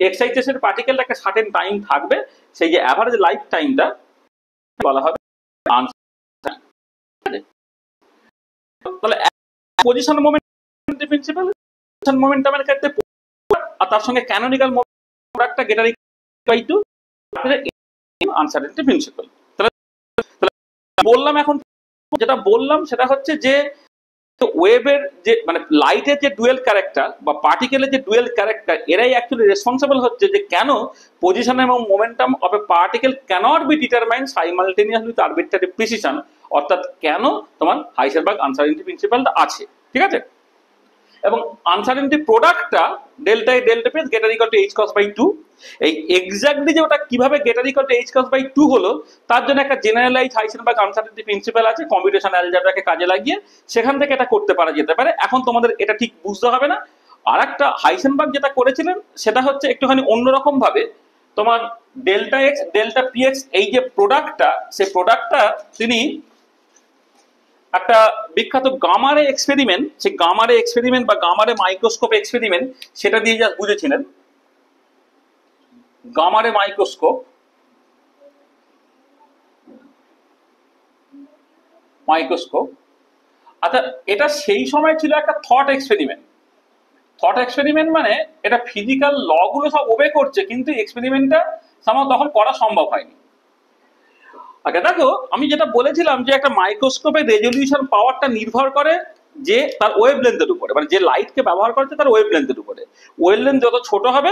এক্সাইটেশন পার্টিকেল একটা সার্টেন টাইম থাকবে, সেই যে অ্যাভারেজ লাইফ টাইমটা বলা হবে আনসার্টেন। তাহলে পজিশন মোমেন্ট প্রিন্সিপাল, পজিশন মোমেন্টামের ক্ষেত্রে আর তার সঙ্গে ক্যানোনিক্যাল মোমেন্টটা গ্রেটার বাই 2 আনসার্টেনিটি প্রিন্সিপাল। তাহলে বললাম, এখন যেটা বললাম সেটা হচ্ছে যে ওয়েভের যে মানে লাইটের যে ডুয়েল ক্যারেক্টার বা পার্টিকেলের যে ডুয়েল ক্যারেক্টার, এরাই অ্যাকচুয়ালি রেসপন্সিবল হচ্ছে যে কেন পজিশন এবং momentum of a particle cannot be determined simultaneously with arbitrary precision, অর্থাৎ কেন তোমার হাইসেনবার্গ আনসার্টেনিটি প্রিন্সিপালটা আছে। ঠিক আছে। এবং আনসার্টেনিটি প্রোডাক্টটা delta A delta P greater equal to H cross by 2, এই এক্স্যাক্টলি যে ওটা কিভাবে greater equal to H cross by 2 হলো তার জন্য একটা জেনারেলাইজ হাইসেনবার্গ আনসার্টেনিটি প্রিন্সিপাল আছে, কম্পিউটেশন অ্যালজেব্রাকে কাজে লাগিয়ে সেখান থেকে এটা করতে পারা যেতে পারে। এখন তোমাদের এটা ঠিক বুঝতে হবে না। আর একটা হাইসেনবার্গ যেটা করেছিলেন সেটা হচ্ছে একটুখানি অন্যরকম ভাবে, তোমার delta x delta P x এই যে প্রোডাক্টটা, সেই প্রোডাক্টটা তিনি একটা বিখ্যাত গামারে এক্সপেরিমেন্ট, সেই গামারে এক্সপেরিমেন্ট বা গামারে মাইক্রোস্কোপ এক্সপেরিমেন্ট সেটা দিয়ে যা বুঝেছিলেন। গামা রে মাইক্রোস্কোপ, আচ্ছা এটা সেই সময় ছিল একটা থট এক্সপেরিমেন্ট। থট এক্সপেরিমেন্ট মানে এটা ফিজিক্যাল ল গুলো সব ওবে করছে, কিন্তু এক্সপেরিমেন্টটা সামাও তখন করা সম্ভব হয়নি। আচ্ছা দেখো, আমি যেটা বলেছিলাম যে একটা মাইক্রোস্কোপের রেজলিউশন পাওয়ারটা নির্ভর করে যে তার ওয়েভ লেন্থের উপরে, মানে যে লাইটকে ব্যবহার করছে তার ওয়েভ লেন্থের উপরে। ওয়েভ লেন্থ যত ছোট হবে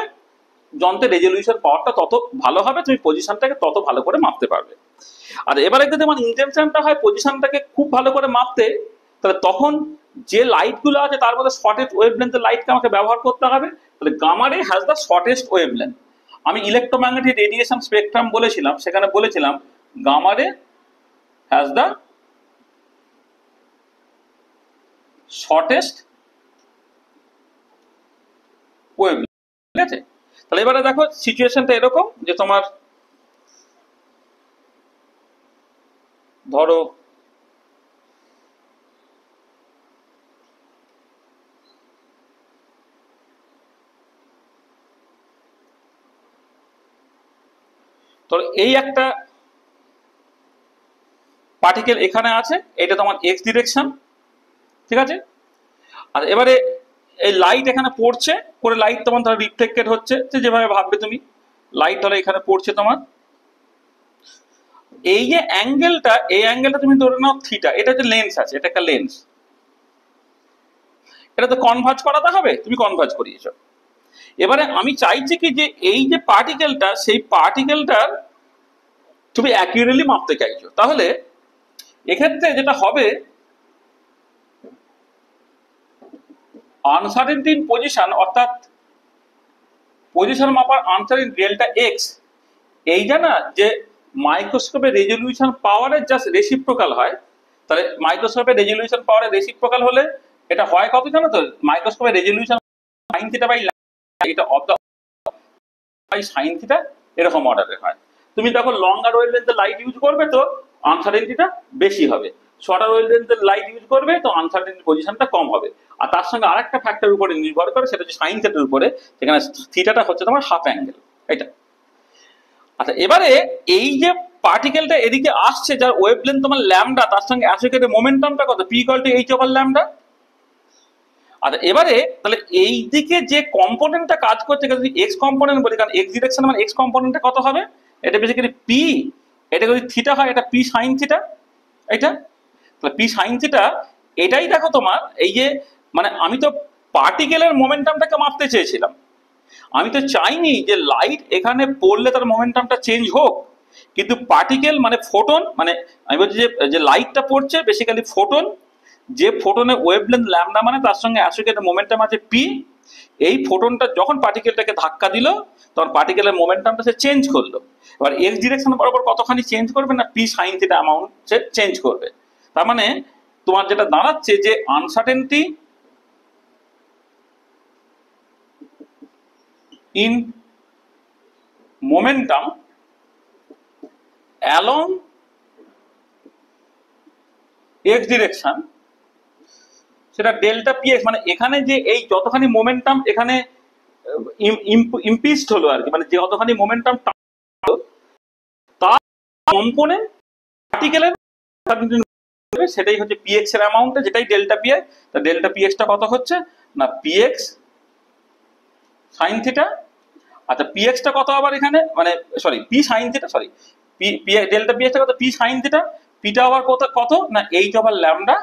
যন্ত্রের রেজলিউশন পাওয়ারটা তত ভালো হবে, তুমি পজিশনটাকে তত ভালো করে মাপতে পারবে। আর এবারে যদি আমার ইন্টেনশনটা হয় পজিশনটাকে খুব ভালো করে মাপতে, তাহলে তখন যে লাইট গুলো আছে তার মধ্যে শর্টেস্ট ওয়েভ লেন্থের লাইটকে আমাকে ব্যবহার করতে হবে। তাহলে গামা রে has the shortest wave length. আমি ইলেকট্রোম্যাগনেটিক রেডিয়েশন স্পেকট্রাম বলেছিলাম, সেখানে বলেছিলাম গামা রে has the shortest wave length. ঠিক আছে, তাহলে এবারে দেখো সিচুয়েশনটা এরকম যে তোমার ধরো এই একটা পার্টিকেল এখানে আছে, এটা তোমার এক্স ডিরেকশন, ঠিক আছে। আর এবারে এই লাইট এখানে পড়ছে, করে লাইট তোমার ধরো রিফ্লেক্টেড হচ্ছে, যেভাবে ভাববে তুমি লাইট ধরো এখানে পড়ছে তোমার, এই যে অ্যাঙ্গেলটা, এই অ্যাঙ্গেলটা তুমি ধরে নাও থিটা, এটা হচ্ছে লেন্স আছে, এটা একটা লেন্স, এটা তো কনভার্জ করাতে হবে, তুমি কনভার্জ করিয়েছো। এবারে আমি চাইছি কি যে এই যে পার্টিকেলটা, সেই পার্টিকেলটার তুমি অ্যাকুরেটলি মাপতে চাইছো। তাহলে এক্ষেত্রে যেটা হবে, আনসার্টেনটি ইন পজিশন, অর্থাৎ পজিশন মাপার আনসার ইন ডেল্টা এক্স, এইটা না যে মাইক্রোস্কোপের রেজলিউশন পাওয়ারের জাস্ট রেসিপ্রোকাল হয়। তাহলে মাইক্রোস্কোপের রেজলিউশন পাওয়ারের রেসিপ্রোকাল হলে এটা হয় কত জানো তো? মাইক্রোস্কোপের রেজলিউশন সাইন থিটা বাই এটা of the by sine theta, এরকম অর্ডারের হয়। তুমি দেখো লঙ্গার ওয়েভ লেন্থের লাইট ইউজ করবে তো আনসার্টেনটিটা বেশি হবে, শর্টার ওয়েভ লেন্থের লাইট ইউজ করবে তো আনসার্টেনটি পজিশনটা কম হবে। আর তার সঙ্গে আরেকটা ফ্যাক্টরের উপরে নির্ভর করে, সেটা হচ্ছে সাইন থিটার উপরে, যেখানে থিটাটা হচ্ছে তোমার হাফ অ্যাঙ্গেল, এটা। আচ্ছা এবারে এই যে পার্টিকেলটা এদিকে আসছে, যার ওয়েভ লেন্থ তোমার ল্যামডা, তার সঙ্গে অ্যাসোসিয়েটেড মোমেন্টামটা কত? P equal to H over lambda. আচ্ছা এবারে তাহলে এই দিকে যে কম্পোনেন্টটা কাজ করছে, যদি এক্স কম্পোনেন্ট বলি, কারণ এক্স ডিরেকশন মানে এক্স কম্পোনেন্টটা কত হবে? এটা বেসিক্যালি পি, এটা যদি থিটা হয় এটা পি সাইন থিটা, এটা তাহলে পি সাইন থিটা। এটাই দেখো তোমার এই যে, মানে আমি তো পার্টিকেলের মোমেন্টামটাকে মাপতে চেয়েছিলাম, আমি তো চাইনি যে লাইট এখানে পড়লে তার মোমেন্টামটা চেঞ্জ হোক, কিন্তু পার্টিকেল মানে ফোটন, মানে আমি বলছি যে লাইটটা পড়ছে বেসিক্যালি ফোটন, যে ফোটনের ওয়েভলেন্থ ল্যামডা, মানে তার সঙ্গে অ্যাসোসিয়েটেড মোমেন্টাম আছে পি। এই ফোটনটা যখন পার্টিকেলটাকে ধাক্কা দিল, তখন পার্টিকেলের মোমেন্টামটা সে চেঞ্জ করলো। এবার এক্স ডিরেকশন বরাবর কতখানি চেঞ্জ করবে? না পি সাইন থিটা অ্যামাউন্ট সে চেঞ্জ করবে। তার মানে তোমার যেটা দাঁড়াচ্ছে যে uncertainty in momentum along x direction, সেটা ডেল্টা পি এক্স, মানে এখানে যে এই যতখানি মোমেন্টাম এখানে ইম্পিস্ট হলো আর কি, মানে যে যতখানি মোমেন্টাম তার কম্পোনেন্ট পার্টিকেলের সেটাই হচ্ছে পি এক্স এর অ্যামাউন্ট, যেটাই ডেল্টা পি এক্স। তা ডেল্টা পি এক্সটা কত হচ্ছে? না পি এক্স সাইন থিটা। আচ্ছা পি এক্সটা কত আবার এখানে, মানে sorry p sine theta, sorry p delta p এক্সটা কত? P sine theta. পিটা আবার কত কত? না h over lambda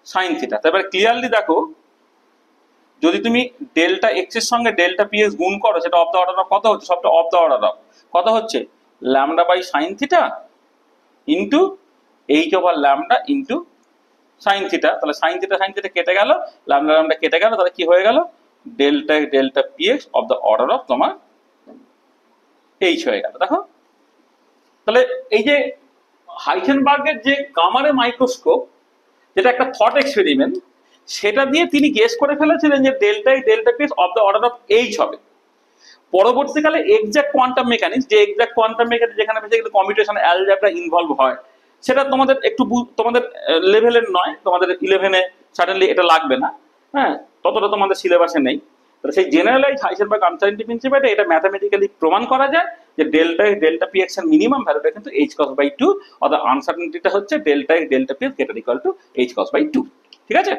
sine theta. তারপরে ক্লিয়ারলি দেখো, যদি তুমি ডেল্টা এক্স এর সঙ্গে ডেল্টা পি এক্স গুণ করো, সেটা অফ দ্য অর্ডার অফ কত হচ্ছে? সবটা অফ দ্য অর্ডার অফ কত হচ্ছে? Lambda by sine theta into H over lambda into sine theta. তাহলে সাইন থিটা কেটে গেল, ল্যামডা ল্যামডা কেটে গেল, তাহলে কি হয়ে গেল? Delta P x of the order of তোমার এইচ হয়ে গেল। দেখো তাহলে এই যে হাইসেনবার্গের যে গামা রে মাইক্রোস্কোপ, যেটা একটা থট এক্সপেরিমেন্ট, সেটা দিয়ে তিনি গেস করে ফেলেছিলেন যে delta P x of the order of H হবে। পরবর্তীকালে এক্সাক্ট কোয়ান্টাম মেকানিক্স, যে এক্সাক্ট কোয়ান্টাম মেকানিক্স যেখানে বেসিক্যালি কম্পিউটেশন অ্যালজেব্রা ইনভলভ হয়, সেটা তোমাদের একটু তোমাদের লেভেলের নয়, তোমাদের 11-এ সার্টেনলি এটা লাগবে না, হ্যাঁ ততটা তোমাদের সিলেবাসে নেই। তাহলে সেই জেনারেলাইজ হাইসেনবার্গ আনসার্টেনিটি প্রিন্সিপালটা এটা ম্যাথমেটিক্যালি প্রমাণ করা যায় যে delta x delta P x এর মিনিমাম ভ্যালুটা কিন্তু এইচ কস বাই টু, অর্থাৎ আনসার্টেনিটিটা হচ্ছে delta x delta P X greater equal to H cross by two. ঠিক আছে,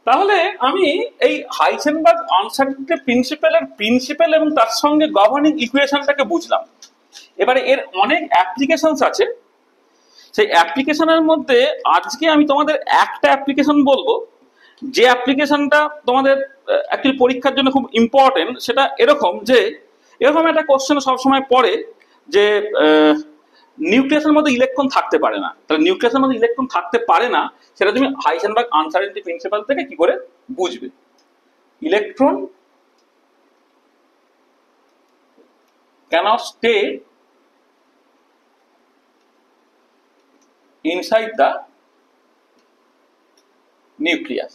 তাহলে আমি এই হাইসেনবার্গ আনসার্টেনিটি প্রিন্সিপাল এবং তার সঙ্গে গভর্নিং ইকুয়েশনটাকে বুঝলাম। এবারে এর অনেক অ্যাপ্লিকেশনস আছে, সেই অ্যাপ্লিকেশনের মধ্যে আজকে আমি তোমাদের একটা অ্যাপ্লিকেশন বলবো, যে অ্যাপ্লিকেশনটা তোমাদের অ্যাকচুয়ালি পরীক্ষার জন্য খুব ইম্পর্টেন্ট। সেটা এরকম যে এরকম একটা কোশ্চেন সবসময় পড়ে যে নিউক্লিয়াসের মধ্যে ইলেকট্রন থাকতে পারে না, তাহলে নিউক্লিয়াসের মধ্যে ইলেকট্রন থাকতে পারে না সেটা তুমি হাইসেনবার্গ আনসার্টেনিটি প্রিন্সিপাল থেকে কি করে বুঝবে। Electron cannot stay inside the nucleus,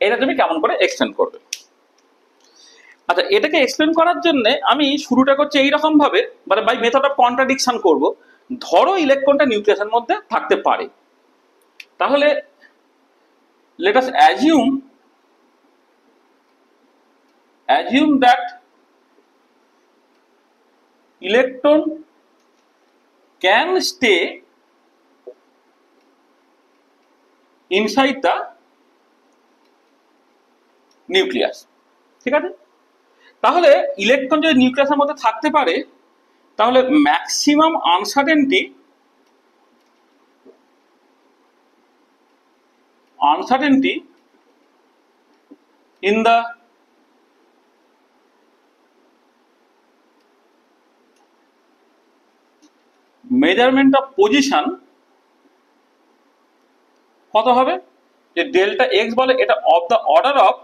এটা তুমি কেমন করে এক্সটেন্ড করবে। আচ্ছা, এটাকে এক্সপ্লেন করার জন্য আমি শুরুটা করছি এইরকম ভাবে, মানে বাই মেথড অফ কন্ট্রাডিকশন করব। ধরো ইলেকট্রনটা নিউক্লিয়াসের মধ্যে থাকতে পারে, তাহলে let us assume that electron can stay inside the nucleus। ঠিক আছে, তাহলে ইলেকট্রন যদি নিউক্লিয়াসের মধ্যে থাকতে পারে তাহলে maximum uncertainty in the measurement of position কত হবে, যে ডেল্টা এক্স বলে এটা অফ দ্য অর্ডার অফ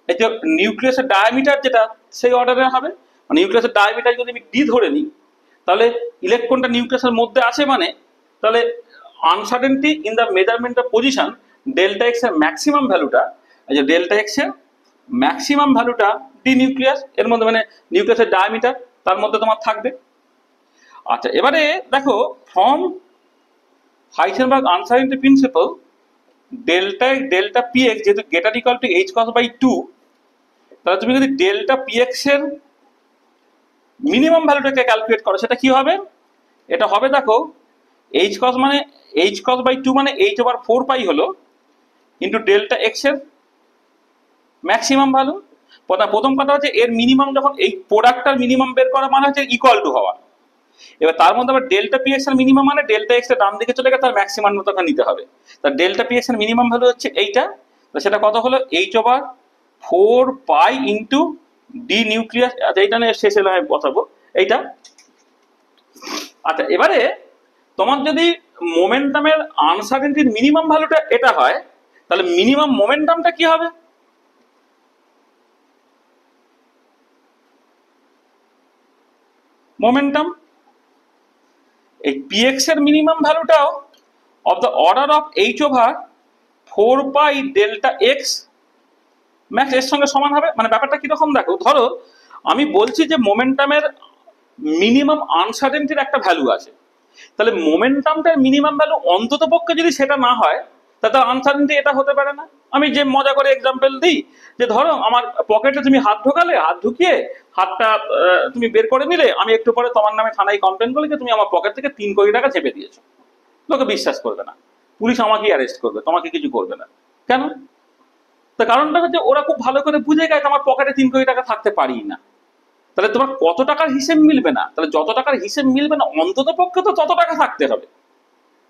এই যে নিউক্লিয়াসের ডায়ামিটার যেটা সেই অর্ডারে হবে। মানে নিউক্লিয়াসের ডায়ামিটার যদি আমি ডি ধরে নিই তাহলে ইলেকট্রনটা নিউক্লিয়াসের মধ্যে আছে, মানে তাহলে uncertainty in the measurement of position delta X এর ম্যাক্সিমাম ভ্যালুটা, এই যে ডেল্টা এক্স এর ম্যাক্সিমাম ভ্যালুটা ডি নিউক্লিয়াস এর মধ্যে, মানে নিউক্লিয়াসের ডায়ামিটার তার মধ্যে তোমার থাকবে। আচ্ছা, এবারে দেখো from Heisenberg uncertainty principle delta P x যেহেতু greater equal to H cross by two, তাহলে তুমি যদি ডেল্টা পি এক্স এর মিনিমাম ভ্যালুটাকে ক্যালকুলেট করো সেটা কি হবে, এটা হবে দেখো এইচ কস মানে এইচ কস বাই টু মানে এইচ ওভার 4 পাই হলো ইন্টু ডেল্টা এক্স এর ম্যাক্সিমাম ভ্যালু। প্রথম কথা হচ্ছে এর মিনিমাম, যখন এই প্রোডাক্টটার মিনিমাম বের করা মানে হচ্ছে ইকুয়াল টু হওয়া। এবার তার মধ্যে আবার ডেল্টা পি এক্স এর মিনিমাম মানে ডেল্টা এক্স এর ডান দিকে চলে গেছে, তার ম্যাক্সিমাম মতোখানে নিতে হবে। তার ডেল্টা পি এক্স এর মিনিমাম ভ্যালু হচ্ছে এইটা, সেটা কত হলো H over 4 pi into D nucleus. আচ্ছা, এইটা নিয়ে শেষে আমি বসাবো এইটা। আচ্ছা, এবারে তোমার যদি মোমেন্টামের আনসার্টেনিটির মিনিমাম ভ্যালুটা এটা হয় তাহলে মিনিমাম মোমেন্টামটা কি হবে, মোমেন্টাম এই px এর মিনিমাম ভ্যালুটাও of the order of h over 4 pi delta x max এর সঙ্গে সমান হবে। মানে ব্যাপারটা কিরকম দেখো, ধরো আমি বলছি যে মোমেন্টামের মিনিমাম আনসার্টেনিটির একটা ভ্যালু আছে, তাহলে মোমেন্টামটার মিনিমাম ভ্যালু অন্তত পক্ষে যদি সেটা না হয় তাহলে আনসার্টেনিটি এটা হতে পারে না। আমি যে মজা করে এক্সাম্পল দিই যে ধরো আমার পকেটে তুমি হাত ঢোকালে, হাত ঢুকিয়ে হাতটা তুমি বের করে নিলে, আমি একটু পরে তোমার নামে থানায় কমপ্লেন করলে যে তুমি আমার পকেট থেকে 3 কোটি টাকা চেপে দিয়েছো। লোকে বিশ্বাস করবে না, পুলিশ আমাকেই অ্যারেস্ট করবে, তোমাকে কিছু করবে না। কেন? তার কারণটা হচ্ছে ওরা খুব ভালো করে বুঝে গেছে আমার পকেটে 3 কোটি টাকা থাকতে পারি না। তাহলে তোমার কত টাকার হিসেব মিলবে না, তাহলে যত টাকার হিসেব মিলবে না অন্তত পক্ষে তো তত টাকা থাকতে হবে,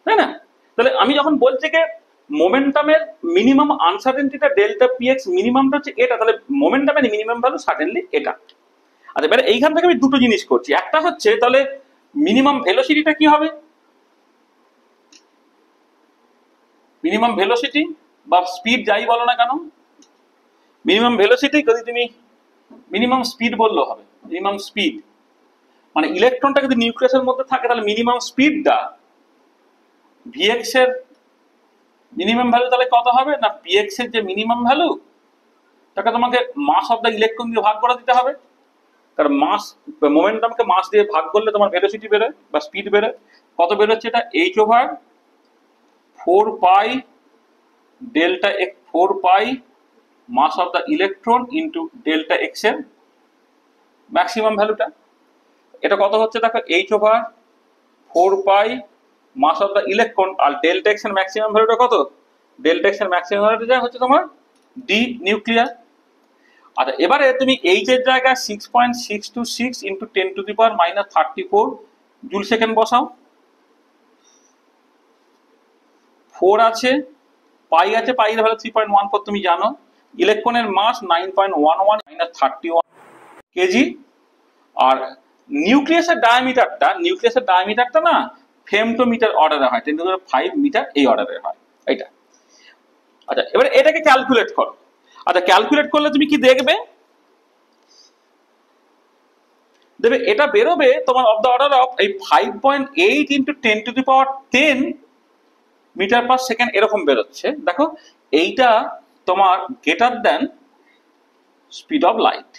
তাই না? তাহলে আমি যখন বলছি যে মোমেন্টামের মিনিমাম আনসার্টেনিটিটা ডেল্টা পি এক্স মিনিমামটা হচ্ছে এটা, তাহলে মোমেন্টামের মিনিমাম ভ্যালু সার্টেনলি এটা। আচ্ছা, এবারে এইখান থেকে আমি দুটো জিনিস করছি। একটা হচ্ছে তাহলে মিনিমাম ভেলোসিটিটা কি হবে, মিনিমাম ভেলোসিটি বা স্পিড যাই বলো না কেন, মিনিমাম ভেলোসিটি যদি তুমি মিনিমাম স্পিড বললেও হবে। মিনিমাম স্পিড মানে ইলেকট্রনটা যদি নিউক্লিয়াসের মধ্যে থাকে তাহলে মিনিমাম স্পিডটা ভিএক্স এর মিনিমাম ভ্যালু তাহলে কত হবে না, পিএক্স এর যে মিনিমাম ভ্যালু তাকে তোমাকে মাস অফ দ্য ইলেকট্রন দিয়ে ভাগ করে দিতে হবে। কারণ মাস মোমেন্টামকে মাস দিয়ে ভাগ করলে তোমার ভেলোসিটি বেরোয় বা স্পিড বেরোয়। কত বেরোচ্ছে এটা, H over 4 pi delta X 4 pi mass of the electron into delta X এর ম্যাক্সিমাম ভ্যালুটা। এটা কত হচ্ছে দেখো, h/4 mass of the electron, আর ডেল্টা এক্স এর ম্যাক্সিমাম ভ্যালুটা কত, ডেল্টা এক্স এর ম্যাক্সিমাম ভ্যালুটা যা হচ্ছে তোমার ডি নিউক্লিয়ার। আচ্ছা এবারে তুমি এইচ এর জায়গায় 6.626 ইন্টু 10⁻⁻34 জুল সেকেন্ড বসাও। 4 আছে, পাই আছে, পাই এর ভ্যালু 3.14 তুমি জানো, ইলেকট্রনের মাস 9.11 - 31 কেজি, আর নিউক্লিয়াসের ডায়ামিটারটা না ফেমটোমিটার অর্ডারে হয়, 10⁵ মিটার এই অর্ডারে হয় এইটা। আচ্ছা এবারে এটাকে ক্যালকুলেট করো। আচ্ছা ক্যালকুলেট করলে তুমি কি দেখবে, এটা বেরোবে তোমার অফ দ্য অর্ডার অফ এই 5.8 ইন্টু 10⁻10 মিটার পার সেকেন্ড এরকম বেরোচ্ছে। দেখো এইটা তোমার greater than speed of light.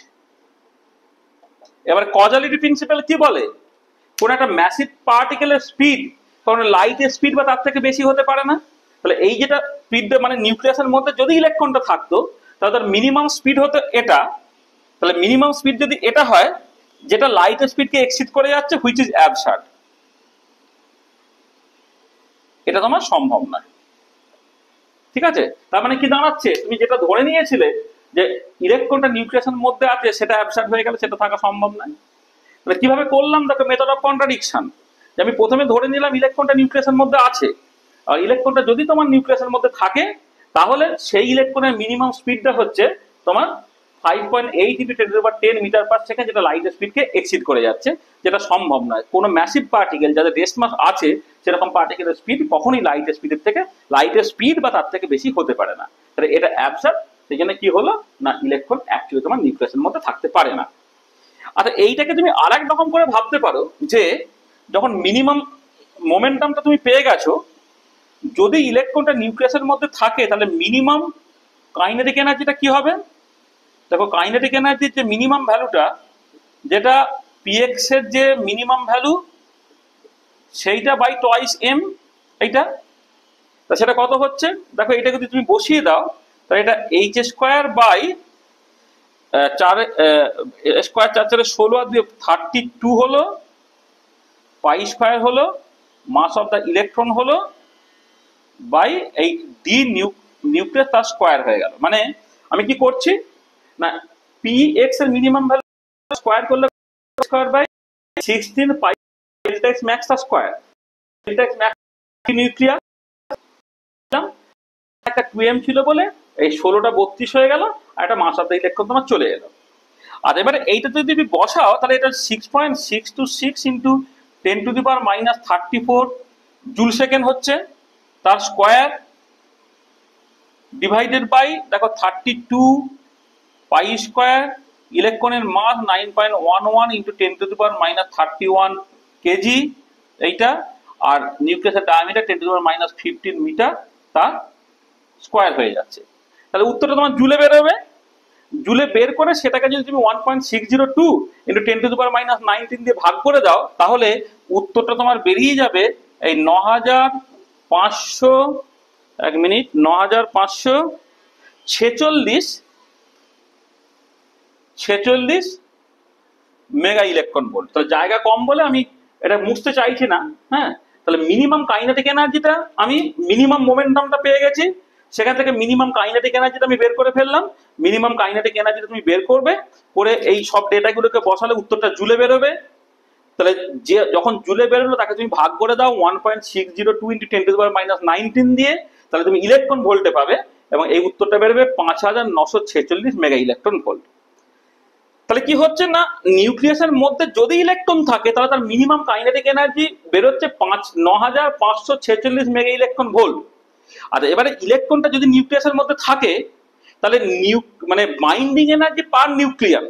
এবার কজালিটি প্রিন্সিপাল কি বলে, কোন একটা ম্যাসিভ পার্টিকেলের স্পিড কারণ লাইটের স্পিড বা তার থেকে বেশি হতে পারে না। তাহলে এই যেটা স্পিড মানে নিউক্লিয়াসের মধ্যে যদি ইলেকট্রনটা থাকতো তাহলে তার মিনিমাম স্পিড হতো এটা। তাহলে মিনিমাম স্পিড যদি এটা হয় যেটা লাইটের স্পিডকে এক্সিড করে যাচ্ছে, হুইচ ইজ অ্যাবসার্ড, এটা তোমার সম্ভব নয়। ঠিক আছে, তার মানে কি দাঁড়াচ্ছে, তুমি যেটা ধরে নিয়েছিলে যে ইলেকট্রনটা নিউক্লিয়াসের মধ্যে আছে সেটা অ্যাবসার্ড হয়ে গেলে সেটা থাকা সম্ভব নয়। তাহলে কিভাবে করলাম দেখো, মেথড অফ কন্ট্রাডিকশন। যে আমি প্রথমে ধরে নিলাম ইলেকট্রনটা নিউক্লিয়াসের মধ্যে আছে, আর ইলেকট্রনটা যদি তোমার নিউক্লিয়াসের মধ্যে থাকে তাহলে সেই ইলেকট্রনের মিনিমাম স্পিডটা হচ্ছে তোমার 5.8 ইন্টু 10⁻10 মিটার পার সেকেন্ড, যেটা লাইটের স্পিডকে এক্সিড করে যাচ্ছে, যেটা সম্ভব নয়। কোনো ম্যাসিভ পার্টিকেল যাদের রেস্ট মাস আছে সেরকম পার্টিকেলের স্পিড কখনোই লাইটের স্পিড বা তার থেকে বেশি হতে পারে না। তাহলে এটা অ্যাবসার্ড, সেই জন্য কি হলো না ইলেকট্রন অ্যাকচুয়ালি তোমার নিউক্লিয়াসের মধ্যে থাকতে পারে না। আচ্ছা এইটাকে তুমি আর এক রকম করে ভাবতে পারো যে যখন মিনিমাম মোমেন্টামটা তুমি পেয়ে গেছো, যদি ইলেকট্রনটা নিউক্লিয়াসের মধ্যে থাকে তাহলে মিনিমাম কাইনেটিক এনার্জিটা কি হবে। দেখো কাইনেটিক এনার্জির যে মিনিমাম ভ্যালুটা, যেটা পিএক্স এর যে মিনিমাম ভ্যালু সেইটা বাই টয়েস এম, এইটা তা সেটা কত হচ্ছে দেখো, এটা যদি তুমি বসিয়ে দাও তাহলে এটা h² বাই 4 স্কোয়ার 4×4 আর 32 হলো, পাই স্কোয়ার হলো, মাস অফ দ্য ইলেকট্রন হলো বাই এই ডি নিউক্লিয়াস তার স্কোয়ার হয়ে গেল। মানে আমি কি করছি না, পি এক্স এর মিনিমাম ভ্যালু স্কোয়ার করলে square by 16 pi delta x max তার square, delta x max nucleus একটা 2m ছিল বলে এই 16টা 32 হয়ে গেল, আর একটা মাস অফ দ্য ইলেকট্রন তোমার চলে এলো। আর এবারে এইটা যদি তুমি বসাও তাহলে এটা 6.626 ইন্টু 10⁻⁻34 জুল সেকেন্ড হচ্ছে, তার স্কোয়ার ডিভাইডেড বাই দেখো 32 পাই স্কোয়ার, ইলেকট্রনের মাস 9.11 ইন্টু 10⁻31 কেজি এইটা, আর নিউক্লিয়াসের ডায়ামিটার 10⁻15 মিটার, তার স্কোয়ার হয়ে যাচ্ছে। তাহলে উত্তরটা তোমার জুলে বেরোবে। জুলে বের করে সেটাকে যদি তুমি 1.602 ইন্টু 10⁻19 দিয়ে ভাগ করে দাও তাহলে উত্তরটা তোমার বেরিয়ে যাবে এই 9500, 9546 মেগা ইলেকট্রন ভোল্ট। তাহলে জায়গা কম বলে আমি এটা মুছতে চাইছি না। হ্যাঁ, তাহলে মিনিমাম কাইনেটিক এনার্জিটা আমি মিনিমাম মোমেন্টামটা পেয়ে গেছি, সেখান থেকে মিনিমাম কাইনেটিক এনার্জিটা আমি বের করে ফেললাম। মিনিমাম কাইনেটিক এনার্জিটা তুমি বের করবে, করে এই সব ডেটাগুলোকে বসালে উত্তরটা জুলে বেরোবে। তাহলে যে যখন জুলে বেরোলো তাকে তুমি ভাগ করে দাও 1.602 ইন্টু 10⁻19 দিয়ে, তাহলে তুমি ইলেকট্রন ভোল্টে পাবে এবং এই উত্তরটা বেরোবে 5946 মেগা ইলেকট্রন ভোল্ট। তাহলে কি হচ্ছে না, নিউক্লিয়াসের মধ্যে যদি ইলেকট্রন থাকে তাহলে তার মিনিমাম কাইনেটিক এনার্জি বেরোচ্ছে 9546 মেগা ইলেকট্রন ভোল্ট। আচ্ছা এবারে ইলেকট্রনটা যদি নিউক্লিয়াসের মধ্যে থাকে তাহলে মানে বাইন্ডিং এনার্জি পার নিউক্লিয়ার,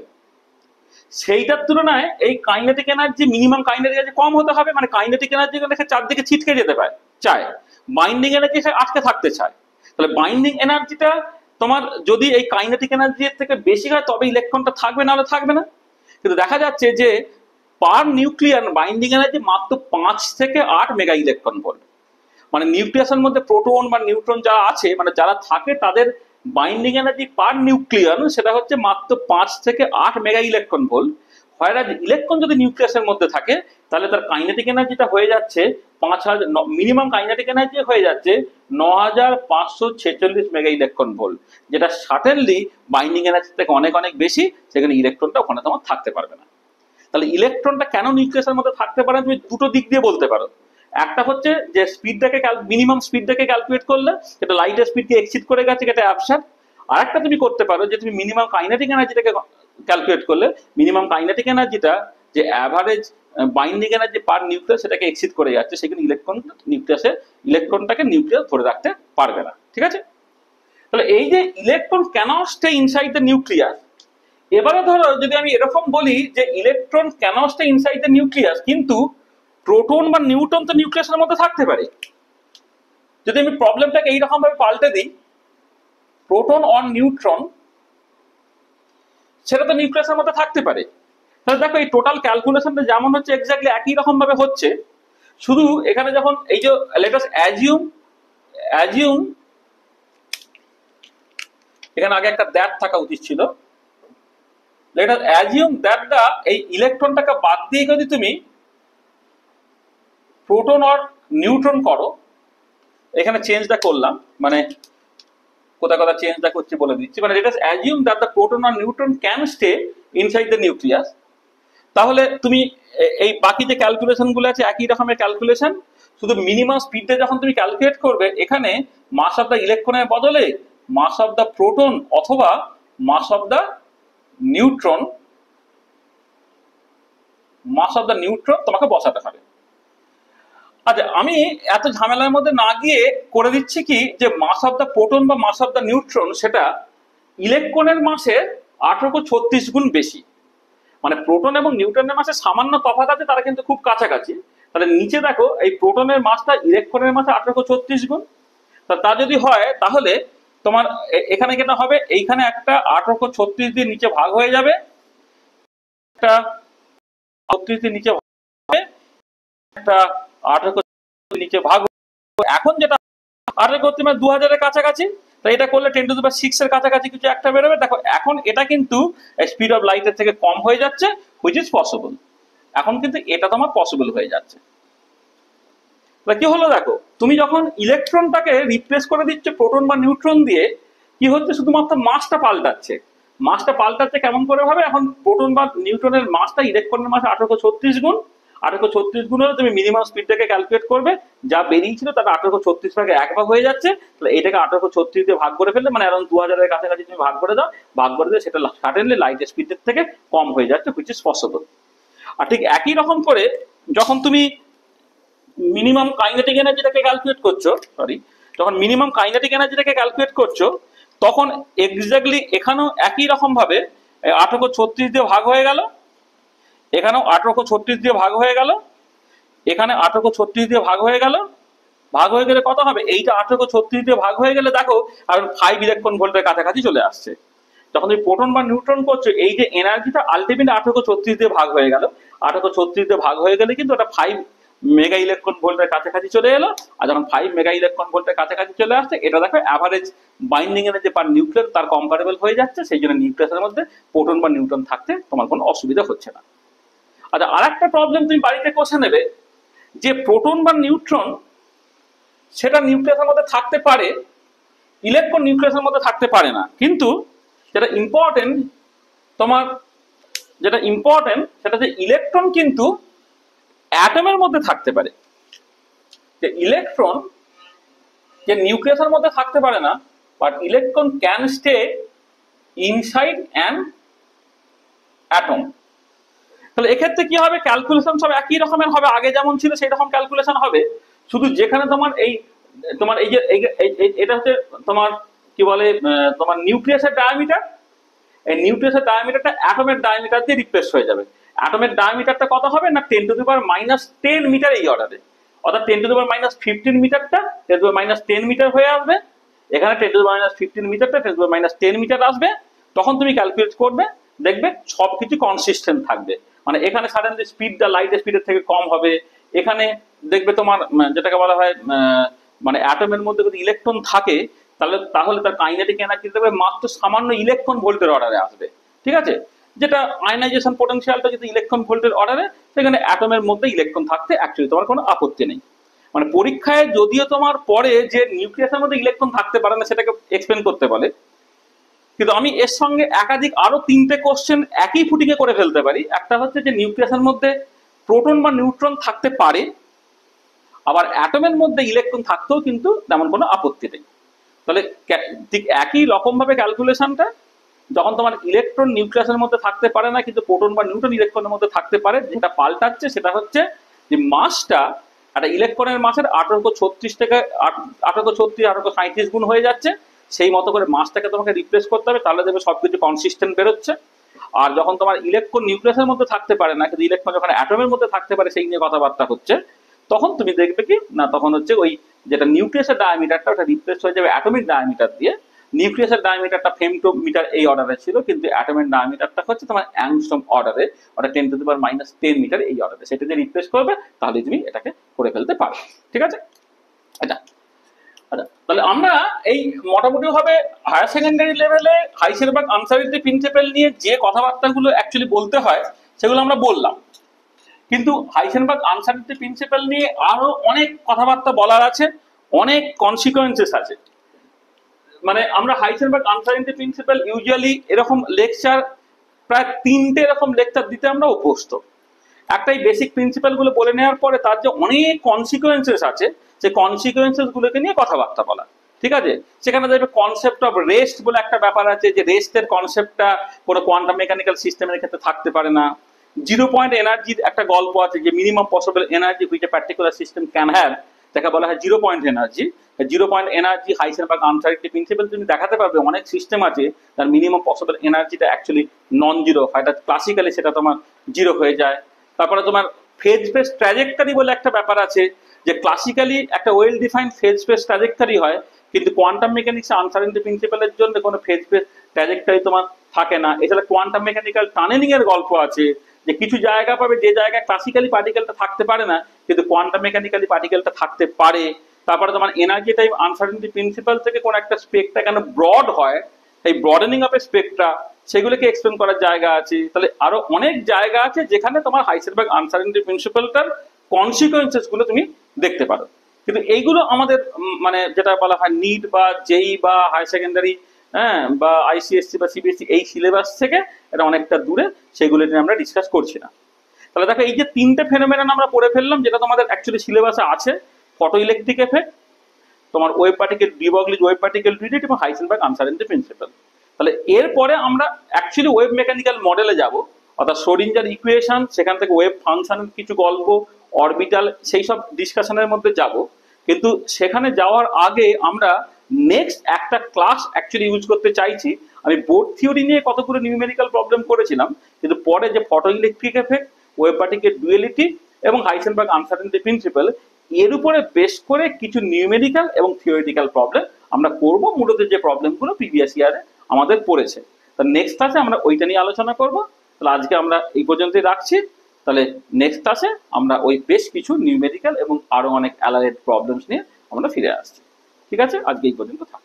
সেইটার তুলনায় এই kinetic energy minimum kinetic energy কম হতে হবে। মানে কাইনেটিক এনার্জি চারদিকে ছিটকে যেতে চায়, বাইন্ডিং এনার্জি আটকে থাকতে চায়। তাহলে বাইন্ডিং এনার্জিটা তোমার যদি এই কাইনেটিক এনার্জির থেকে বেশি হয় তবে ইলেকট্রনটা থাকবে, নাহলে থাকবে না। কিন্তু দেখা যাচ্ছে যে পার নিউক্লিয়ার বাইন্ডিং এনার্জি মাত্র 5 থেকে 8 মেগা ইলেকট্রন ভোল্ট। মানে নিউক্লিয়াসের মধ্যে প্রোটন বা নিউট্রন যারা আছে, মানে যারা থাকে তাদের বাইন্ডিং এনার্জি পার নিউক্লিয়ন সেটা হচ্ছে মাত্র 5 থেকে 8 মেগা ইলেকট্রন ভোল্ট। হোয়ারাজ ইলেকট্রন যদি নিউক্লিয়াসের মধ্যে থাকে তাহলে তার কাইনেটিক এনার্জিটা হয়ে যাচ্ছে 5000, মিনিমাম কাইনেটিক এনার্জি হয়ে যাচ্ছে 9546 মেগা ইলেকট্রন ভোল্ট, যেটা সার্টেনলি বাইন্ডিং এনার্জি থেকে অনেক অনেক বেশি। সেখানে ইলেকট্রনটা ওখানে তোমার থাকতে পারবে না। তাহলে ইলেকট্রনটা কেন নিউক্লিয়াসের মধ্যে থাকতে পারে তুমি দুটো দিক দিয়ে বলতে পারো। একটা হচ্ছে যে স্পিডটাকে মিনিমাম স্পিডটাকে ক্যালকুলেট করলে সেটা লাইটের স্পিডকে এক্সিড করে গেছে, এটা অ্যাবসার্ড। আর একটা তুমি করতে পারো যে তুমি মিনিমাম কাইনেটিক এনার্জিটাকে ক্যালকুলেট করলে মিনিমাম কাইনেটিক এনার্জিটা যে অ্যাভারেজ বাইন্ডিং এনার্জি পার নিউক্লিয়াস সেটাকে এক্সিড করে যাচ্ছে, সেখানে ইলেকট্রনটাকে নিউক্লিয়াস ধরে রাখতে পারবে না। ঠিক আছে? তাহলে এই যে electron cannot stay inside the nucleus, এবারে ধরো যদি আমি এরকম বলি যে electron cannot stay inside the nucleus, কিন্তু প্রোটন বা নিউট্রন তো নিউক্লিয়াসের মধ্যে থাকতে পারে। যদি আমি প্রবলেমটাকে এইরকম ভাবে পাল্টে দিই, প্রোটন অর নিউট্রন সেটা তো নিউক্লিয়াসের মধ্যে থাকতে পারে। তাহলে দেখো এই টোটাল ক্যালকুলেশনটা যেমন হচ্ছে এক্স্যাক্টলি একই রকম ভাবে হচ্ছে, শুধু এখানে যখন এই যে লেট আস অ্যাজিউম এখানে আগে একটা দ্যাট থাকা উচিত ছিল, লেট আস অ্যাজিউম দ্যাটটা এই ইলেকট্রনটাকে বাদ দিয়ে যদি তুমি প্রোটন আর নিউট্রন করো, এখানে চেঞ্জটা করলাম, মানে কোথায় কোথায় চেঞ্জটা করছি বলে দিচ্ছি, মানে let us assume that the proton আর neutron can stay inside the nucleus. তাহলে তুমি এই বাকি যে ক্যালকুলেশন গুলো আছে একই রকমের ক্যালকুলেশন, শুধু মিনিমাম স্পিডে যখন তুমি ক্যালকুলেট করবে এখানে মাস অফ দ্য ইলেকট্রনের বদলে মাস অফ দ্য প্রোটন অথবা মাস অফ দ্য নিউট্রন তোমাকে বসাতে হবে। আচ্ছা, আমি এত ঝামেলার মধ্যে না গিয়ে করে দিচ্ছি কি যে মাস অফ দ্য প্রোটন বা মাস অফ দ্য নিউট্রন সেটা ইলেকট্রনের মাসের 1836 গুণ বেশি। মানে প্রোটন এবং নিউট্রনের মাসে সামান্য তফাৎ আছে, তারা কিন্তু খুব কাছাকাছি। তাহলে নিচে দেখো এই প্রোটনের মাসটা ইলেকট্রনের মাসে 1836 গুণ। তা যদি হয় তাহলে তোমার এখানে কেন হবে, এইখানে একটা 1836 দিয়ে নিচে ভাগ হয়ে যাবে, একটা 36 দিয়ে নিচে ভাগ হবে, একটা 18 নিচে ভাগ। এখন যেটা 18 মানে 2000 এর কাছাকাছি, তাই এটা করলে 10⁶ এর কাছাকাছি কিছু একটা বেরোবে। দেখো এখন এটা কিন্তু স্পিড অফ লাইটের থেকে কম হয়ে যাচ্ছে, হুইচ ইজ পসিবল। এখন কিন্তু এটা তোমার পসিবল হয়ে যাচ্ছে। কি হলো দেখো, তুমি যখন ইলেকট্রনটাকে রিপ্লেস করে দিচ্ছ প্রোটন বা নিউট্রন দিয়ে, কি হচ্ছে শুধুমাত্র মাসটা পাল্টাচ্ছে। মাসটা পাল্টাচ্ছে কেমন করে ভাবে, এখন প্রোটন বা নিউট্রনের মাসটা ইলেকট্রনের মাসে 1836 গুণ। 1836 গুণ হলে তুমি মিনিমাম স্পিডটাকে ক্যালকুলেট করবে, যা বেরিয়েছিল তাটা 1836 ভাগে 1 ভাগ হয়ে যাচ্ছে। তাহলে এটাকে 1836 দিয়ে ভাগ করে ফেললে মানে এখন 2000 এর কাছাকাছি তুমি ভাগ করে দাও, ভাগ করে দিয়ে সেটা সার্টেনলি লাইট স্পিডের থেকে কম হয়ে যাচ্ছে, হুইচ ইজ পসিবল। আর ঠিক একই রকম করে যখন তুমি মিনিমাম কাইনেটিক এনার্জিটাকে ক্যালকুলেট করছো, যখন মিনিমাম কাইনেটিক এনার্জিটাকে ক্যালকুলেট করছো, তখন এক্স্যাক্টলি এখানেও একই রকম ভাবে 1836 দিয়ে ভাগ হয়ে গেল, এখানেও 1836 দিয়ে ভাগ হয়ে গেল, এখানে 1836 দিয়ে ভাগ হয়ে গেল। ভাগ হয়ে গেলে কত হবে, এইটা 1836 দিয়ে ভাগ হয়ে গেলে দেখো আর 5 ইলেকট্রন ভোল্টের কাছাকাছি চলে আসছে। যখন তুমি প্রোটন বা নিউট্রন করছো, এই যে এনার্জিটা আলটিমেট 1836 দিয়ে ভাগ হয়ে গেল, 1836 দিয়ে ভাগ হয়ে গেলে কিন্তু ওটা 5 মেগা ইলেকট্রন ভোল্টের কাছাকাছি চলে এলো। আর যখন 5 মেগা ইলেকট্রন ভোল্টের কাছাকাছি চলে আসছে, এটা দেখো অ্যাভারেজ বাইন্ডিং এনার্জি পার নিউক্লিয়াস তার কম্পারেবল হয়ে যাচ্ছে। সেই জন্য নিউক্লিয়াসের মধ্যে প্রোটন বা নিউট্রন থাকতে তোমার কোনো অসুবিধা হচ্ছে না। আচ্ছা, আর একটা প্রবলেম তুমি বাড়িতে কষে নেবে যে প্রোটন বা নিউট্রন সেটা নিউক্লিয়াসের মধ্যে থাকতে পারে, ইলেকট্রন নিউক্লিয়াসের মধ্যে থাকতে পারে না। কিন্তু যেটা ইম্পর্টেন্ট সেটা যে ইলেকট্রন কিন্তু অ্যাটমের মধ্যে থাকতে পারে। যে ইলেকট্রন যে নিউক্লিয়াসের মধ্যে থাকতে পারে না, but electron can stay inside an atom. তাহলে এক্ষেত্রে কি হবে, ক্যালকুলেশন সব একই রকমের হবে, আগে যেমন ছিল সেই রকম ক্যালকুলেশন হবে। শুধু যেখানে তোমার এই যে এটা হচ্ছে তোমার কি বলে তোমার নিউক্লিয়াসের ডায়ামিটার, এই নিউক্লিয়াসের ডায়ামিটারটা অ্যাটমের ডায়ামিটার দিয়ে রিপ্লেস হয়ে যাবে। অ্যাটমের ডায়ামিটারটা কত হবে না 10⁻⁻10 মিটার এই অর্ডারে, অর্থাৎ 10⁻⁻15 মিটারটা 10⁻10 মিটার হয়ে আসবে। এখানে 10⁻15 মিটারটা 10⁻10 মিটার আসবে। তখন তুমি ক্যালকুলেট করবে, দেখবে সবকিছু কনসিস্টেন্ট থাকবে। মানে এখানে সাডেনলি স্পিডটা লাইট স্পিডের থেকে কম হবে। এখানে দেখবে তোমার যেটাকে বলা হয় মানে অ্যাটমের মধ্যে যদি ইলেকট্রন থাকে তাহলে তার কাইনেটিক এনার্জি দেবে মাত্র সামান্য ইলেকট্রন ভোল্টের অর্ডারে আসবে, ঠিক আছে? যেটা আয়নাইজেশন পোটেনশিয়ালটা যদি ইলেকট্রন ভোল্টের অর্ডারে, সেখানে অ্যাটমের মধ্যে ইলেকট্রন থাকতে অ্যাকচুয়ালি তোমার কোনো আপত্তি নেই। মানে পরীক্ষায় যদিও তোমার পরে যে নিউক্লিয়াসের মধ্যে ইলেকট্রন থাকতে পারে না সেটাকে এক্সপ্লেন করতে বলে, কিন্তু আমি এর সঙ্গে একাধিক আরো 3টে কোশ্চেন একই ফুটিংয়ে করে ফেলতে পারি। একটা হচ্ছে যে নিউক্লিয়াসের মধ্যে প্রোটন বা নিউট্রন থাকতে পারে, আবার অ্যাটমের মধ্যে ইলেকট্রন থাকতেও কিন্তু তেমন কোনো আপত্তি নেই। তাহলে ঠিক একই রকম ভাবে ক্যালকুলেশনটা, যখন তোমার ইলেকট্রন নিউক্লিয়াসের মধ্যে থাকতে পারে না কিন্তু প্রোটন বা নিউট্রন ইলেকট্রনের মধ্যে থাকতে পারে, যেটা পাল্টাচ্ছে সেটা হচ্ছে যে মাসটা একটা ইলেকট্রনের মাসের 1836 থেকে 1837 গুণ হয়ে যাচ্ছে। সেই মতো করে মাসটাকে তোমাকে রিপ্লেস করতে হবে, তাহলে দেখবে সবকিছু কনসিস্টেন্ট বেরোচ্ছে। আর যখন তোমার ইলেকট্রন নিউক্লিয়াসের মধ্যে থাকতে পারে না কিন্তু ইলেকট্রন যখন অ্যাটমের মধ্যে থাকতে পারে, সেই নিয়ে কথাবার্তা হচ্ছে, তখন তুমি দেখবে কি না, তখন হচ্ছে ওই যেটা নিউক্লিয়াসের ডায়ামিটারটা ওটা রিপ্লেস হয়ে যাবে অ্যাটমিক ডায়ামিটার দিয়ে। নিউক্লিয়াসের ডায়ামিটারটা ফেমটোমিটার এই অর্ডারে ছিল, কিন্তু অ্যাটমের ডায়ামিটারটা হচ্ছে তোমার অ্যাংস্ট্রম অর্ডারে, ওটা 10⁻⁻10 মিটার এই অর্ডারে। সেটা দিয়ে রিপ্লেস করবে, তাহলে তুমি এটাকে করে ফেলতে পারো, ঠিক আছে? এটা আচ্ছা, তাহলে আমরা এই মোটামুটি ভাবে হায়ার সেকেন্ডারি লেভেলে হাইসেনবার্গ আনসারিটি প্রিন্সিপাল নিয়ে যে কথাবার্তাগুলো অ্যাকচুয়ালি বলতে হয় সেগুলো আমরা বললাম। কিন্তু হাইসেনবার্গ আনসার্টেনিটি প্রিন্সিপাল নিয়ে আরো অনেক কথাবার্তা বলার আছে, অনেক কনসিকুয়েন্সেস আছে। মানে আমরা হাইসেনবার্গ আনসার্টেনিটি প্রিন্সিপাল ইউজুয়ালি এরকম লেকচার প্রায় 3টে এরকম লেকচার দিতে আমরা অভ্যস্ত। একটাই বেসিক প্রিন্সিপাল গুলো বলে নেওয়ার পরে তার যে অনেক কনসিকুয়েন্সেস আছে, সেই কনসিকুয়েন্সেস গুলোকে নিয়ে কথাবার্তা বলা, ঠিক আছে? সেখানে দেখবে কনসেপ্ট অফ রেস্ট বলে একটা ব্যাপার আছে, যে রেস্টের কনসেপ্টটা কোনো কোয়ান্টাম মেকানিক্যাল সিস্টেমের ক্ষেত্রে থাকতে পারে না। 0 পয়েন্ট এনার্জির একটা গল্প আছে, যে minimum possible energy which a particular system can have, তাকে বলা হয় 0 point energy. 0 point energy Heisenberg uncertainty principle তুমি দেখাতে পারবে অনেক সিস্টেম আছে তার মিনিমাম পসিবল এনার্জিটা অ্যাকচুয়ালি নন জিরো হয়, ক্লাসিক্যালি সেটা তোমার জিরো হয়ে যায়। তারপরে তোমার ফেজ স্পেস ট্র্যাজেক্টরি বলে একটা ব্যাপার আছে, যে ক্লাসিক্যালি একটা well defined phase space trajectory হয়, কিন্তু কোয়ান্টাম মেকানিক্স আনসার্টেনিটি প্রিন্সিপালের জন্য কোনো ফেজ স্পেস ট্র্যাজেক্টরি তোমার থাকে না। এছাড়া কোয়ান্টাম মেকানিক্যাল টানেলিং এর গল্প আছে, যে কিছু জায়গা পাবে যে জায়গায় ক্লাসিক্যালি পার্টিকেলটা থাকতে পারে না কিন্তু কোয়ান্টাম মেকানিক্যালি পার্টিকেলটা থাকতে পারে। তারপরে তোমার এনার্জি টাইম আনসার্টেনিটি প্রিন্সিপাল থেকে কোন একটা স্পেক্ট্রা কেন ব্রড হয়, এই ব্রডেনিং অফ এ স্পেক্ট্রা, সেগুলোকে এক্সপ্লেন করার জায়গা আছে। তাহলে আরো অনেক জায়গা আছে যেখানে তোমার হাইসেনবার্গ আনসার্টেনিটি প্রিন্সিপালটার কনসিকুয়েন্সেস গুলো তুমি দেখতে পারো। কিন্তু এইগুলো আমাদের মানে যেটা বলা হয় নিট বা জেই বা হায়ার সেকেন্ডারি, হ্যাঁ, বা আইসিএসসি বা সিবিএসসি এই সিলেবাস থেকে এটা অনেকটা দূরে, সেগুলো নিয়ে আমরা ডিসকাস করছি না। তাহলে দেখো এই যে 3টে ফেনোমেনন আমরা পড়ে ফেললাম, যেটা তোমাদের অ্যাকচুয়ালি সিলেবাসে আছে, ফটো ইলেকট্রিক এফেক্ট, তোমার wave particle de Broglie wave particle relate এবং হাইসেনবার্গ আনসার্টেনিটি প্রিন্সিপাল। তাহলে এরপরে আমরা অ্যাকচুয়ালি ওয়েভ মেকানিক্যাল মডেলে যাব, অর্থাৎ শ্রোডিঞ্জার ইকুয়েশন, সেখান থেকে ওয়েভ ফাংশনের কিছু গল্প, অরবিটাল, সেই সব ডিসকাশনের মধ্যে যাব। কিন্তু সেখানে যাওয়ার আগে আমরা নেক্সট একটা ক্লাস অ্যাকচুয়ালি ইউজ করতে চাইছি। আমি বোর্ড থিওরি নিয়ে কতগুলো নিউমেরিক্যাল প্রবলেম করেছিলাম, কিন্তু পরে যে photo electric effect, wave particle duality এবং হাইসেনবার্গ আনসার্টেনিটি প্রিন্সিপাল, এর উপরে বেস করে কিছু নিউমেরিক্যাল এবং থিওরিটিক্যাল প্রবলেম আমরা করব, মূলত যে প্রবলেমগুলো প্রিভিয়াস ইয়ারে আমাদের পড়েছে। তা নেক্সট ক্লাসে আমরা ওইটা নিয়ে আলোচনা করব। তাহলে আজকে আমরা এই পর্যন্তই রাখছি। তাহলে নেক্সট ক্লাসে আমরা ওই বেশ কিছু নিউমেরিক্যাল এবং আরো অনেক অ্যালাইড প্রবলেমস নিয়ে আমরা ফিরে আসছি। ঠিক আছে, আজকে এই পর্যন্ত থাক।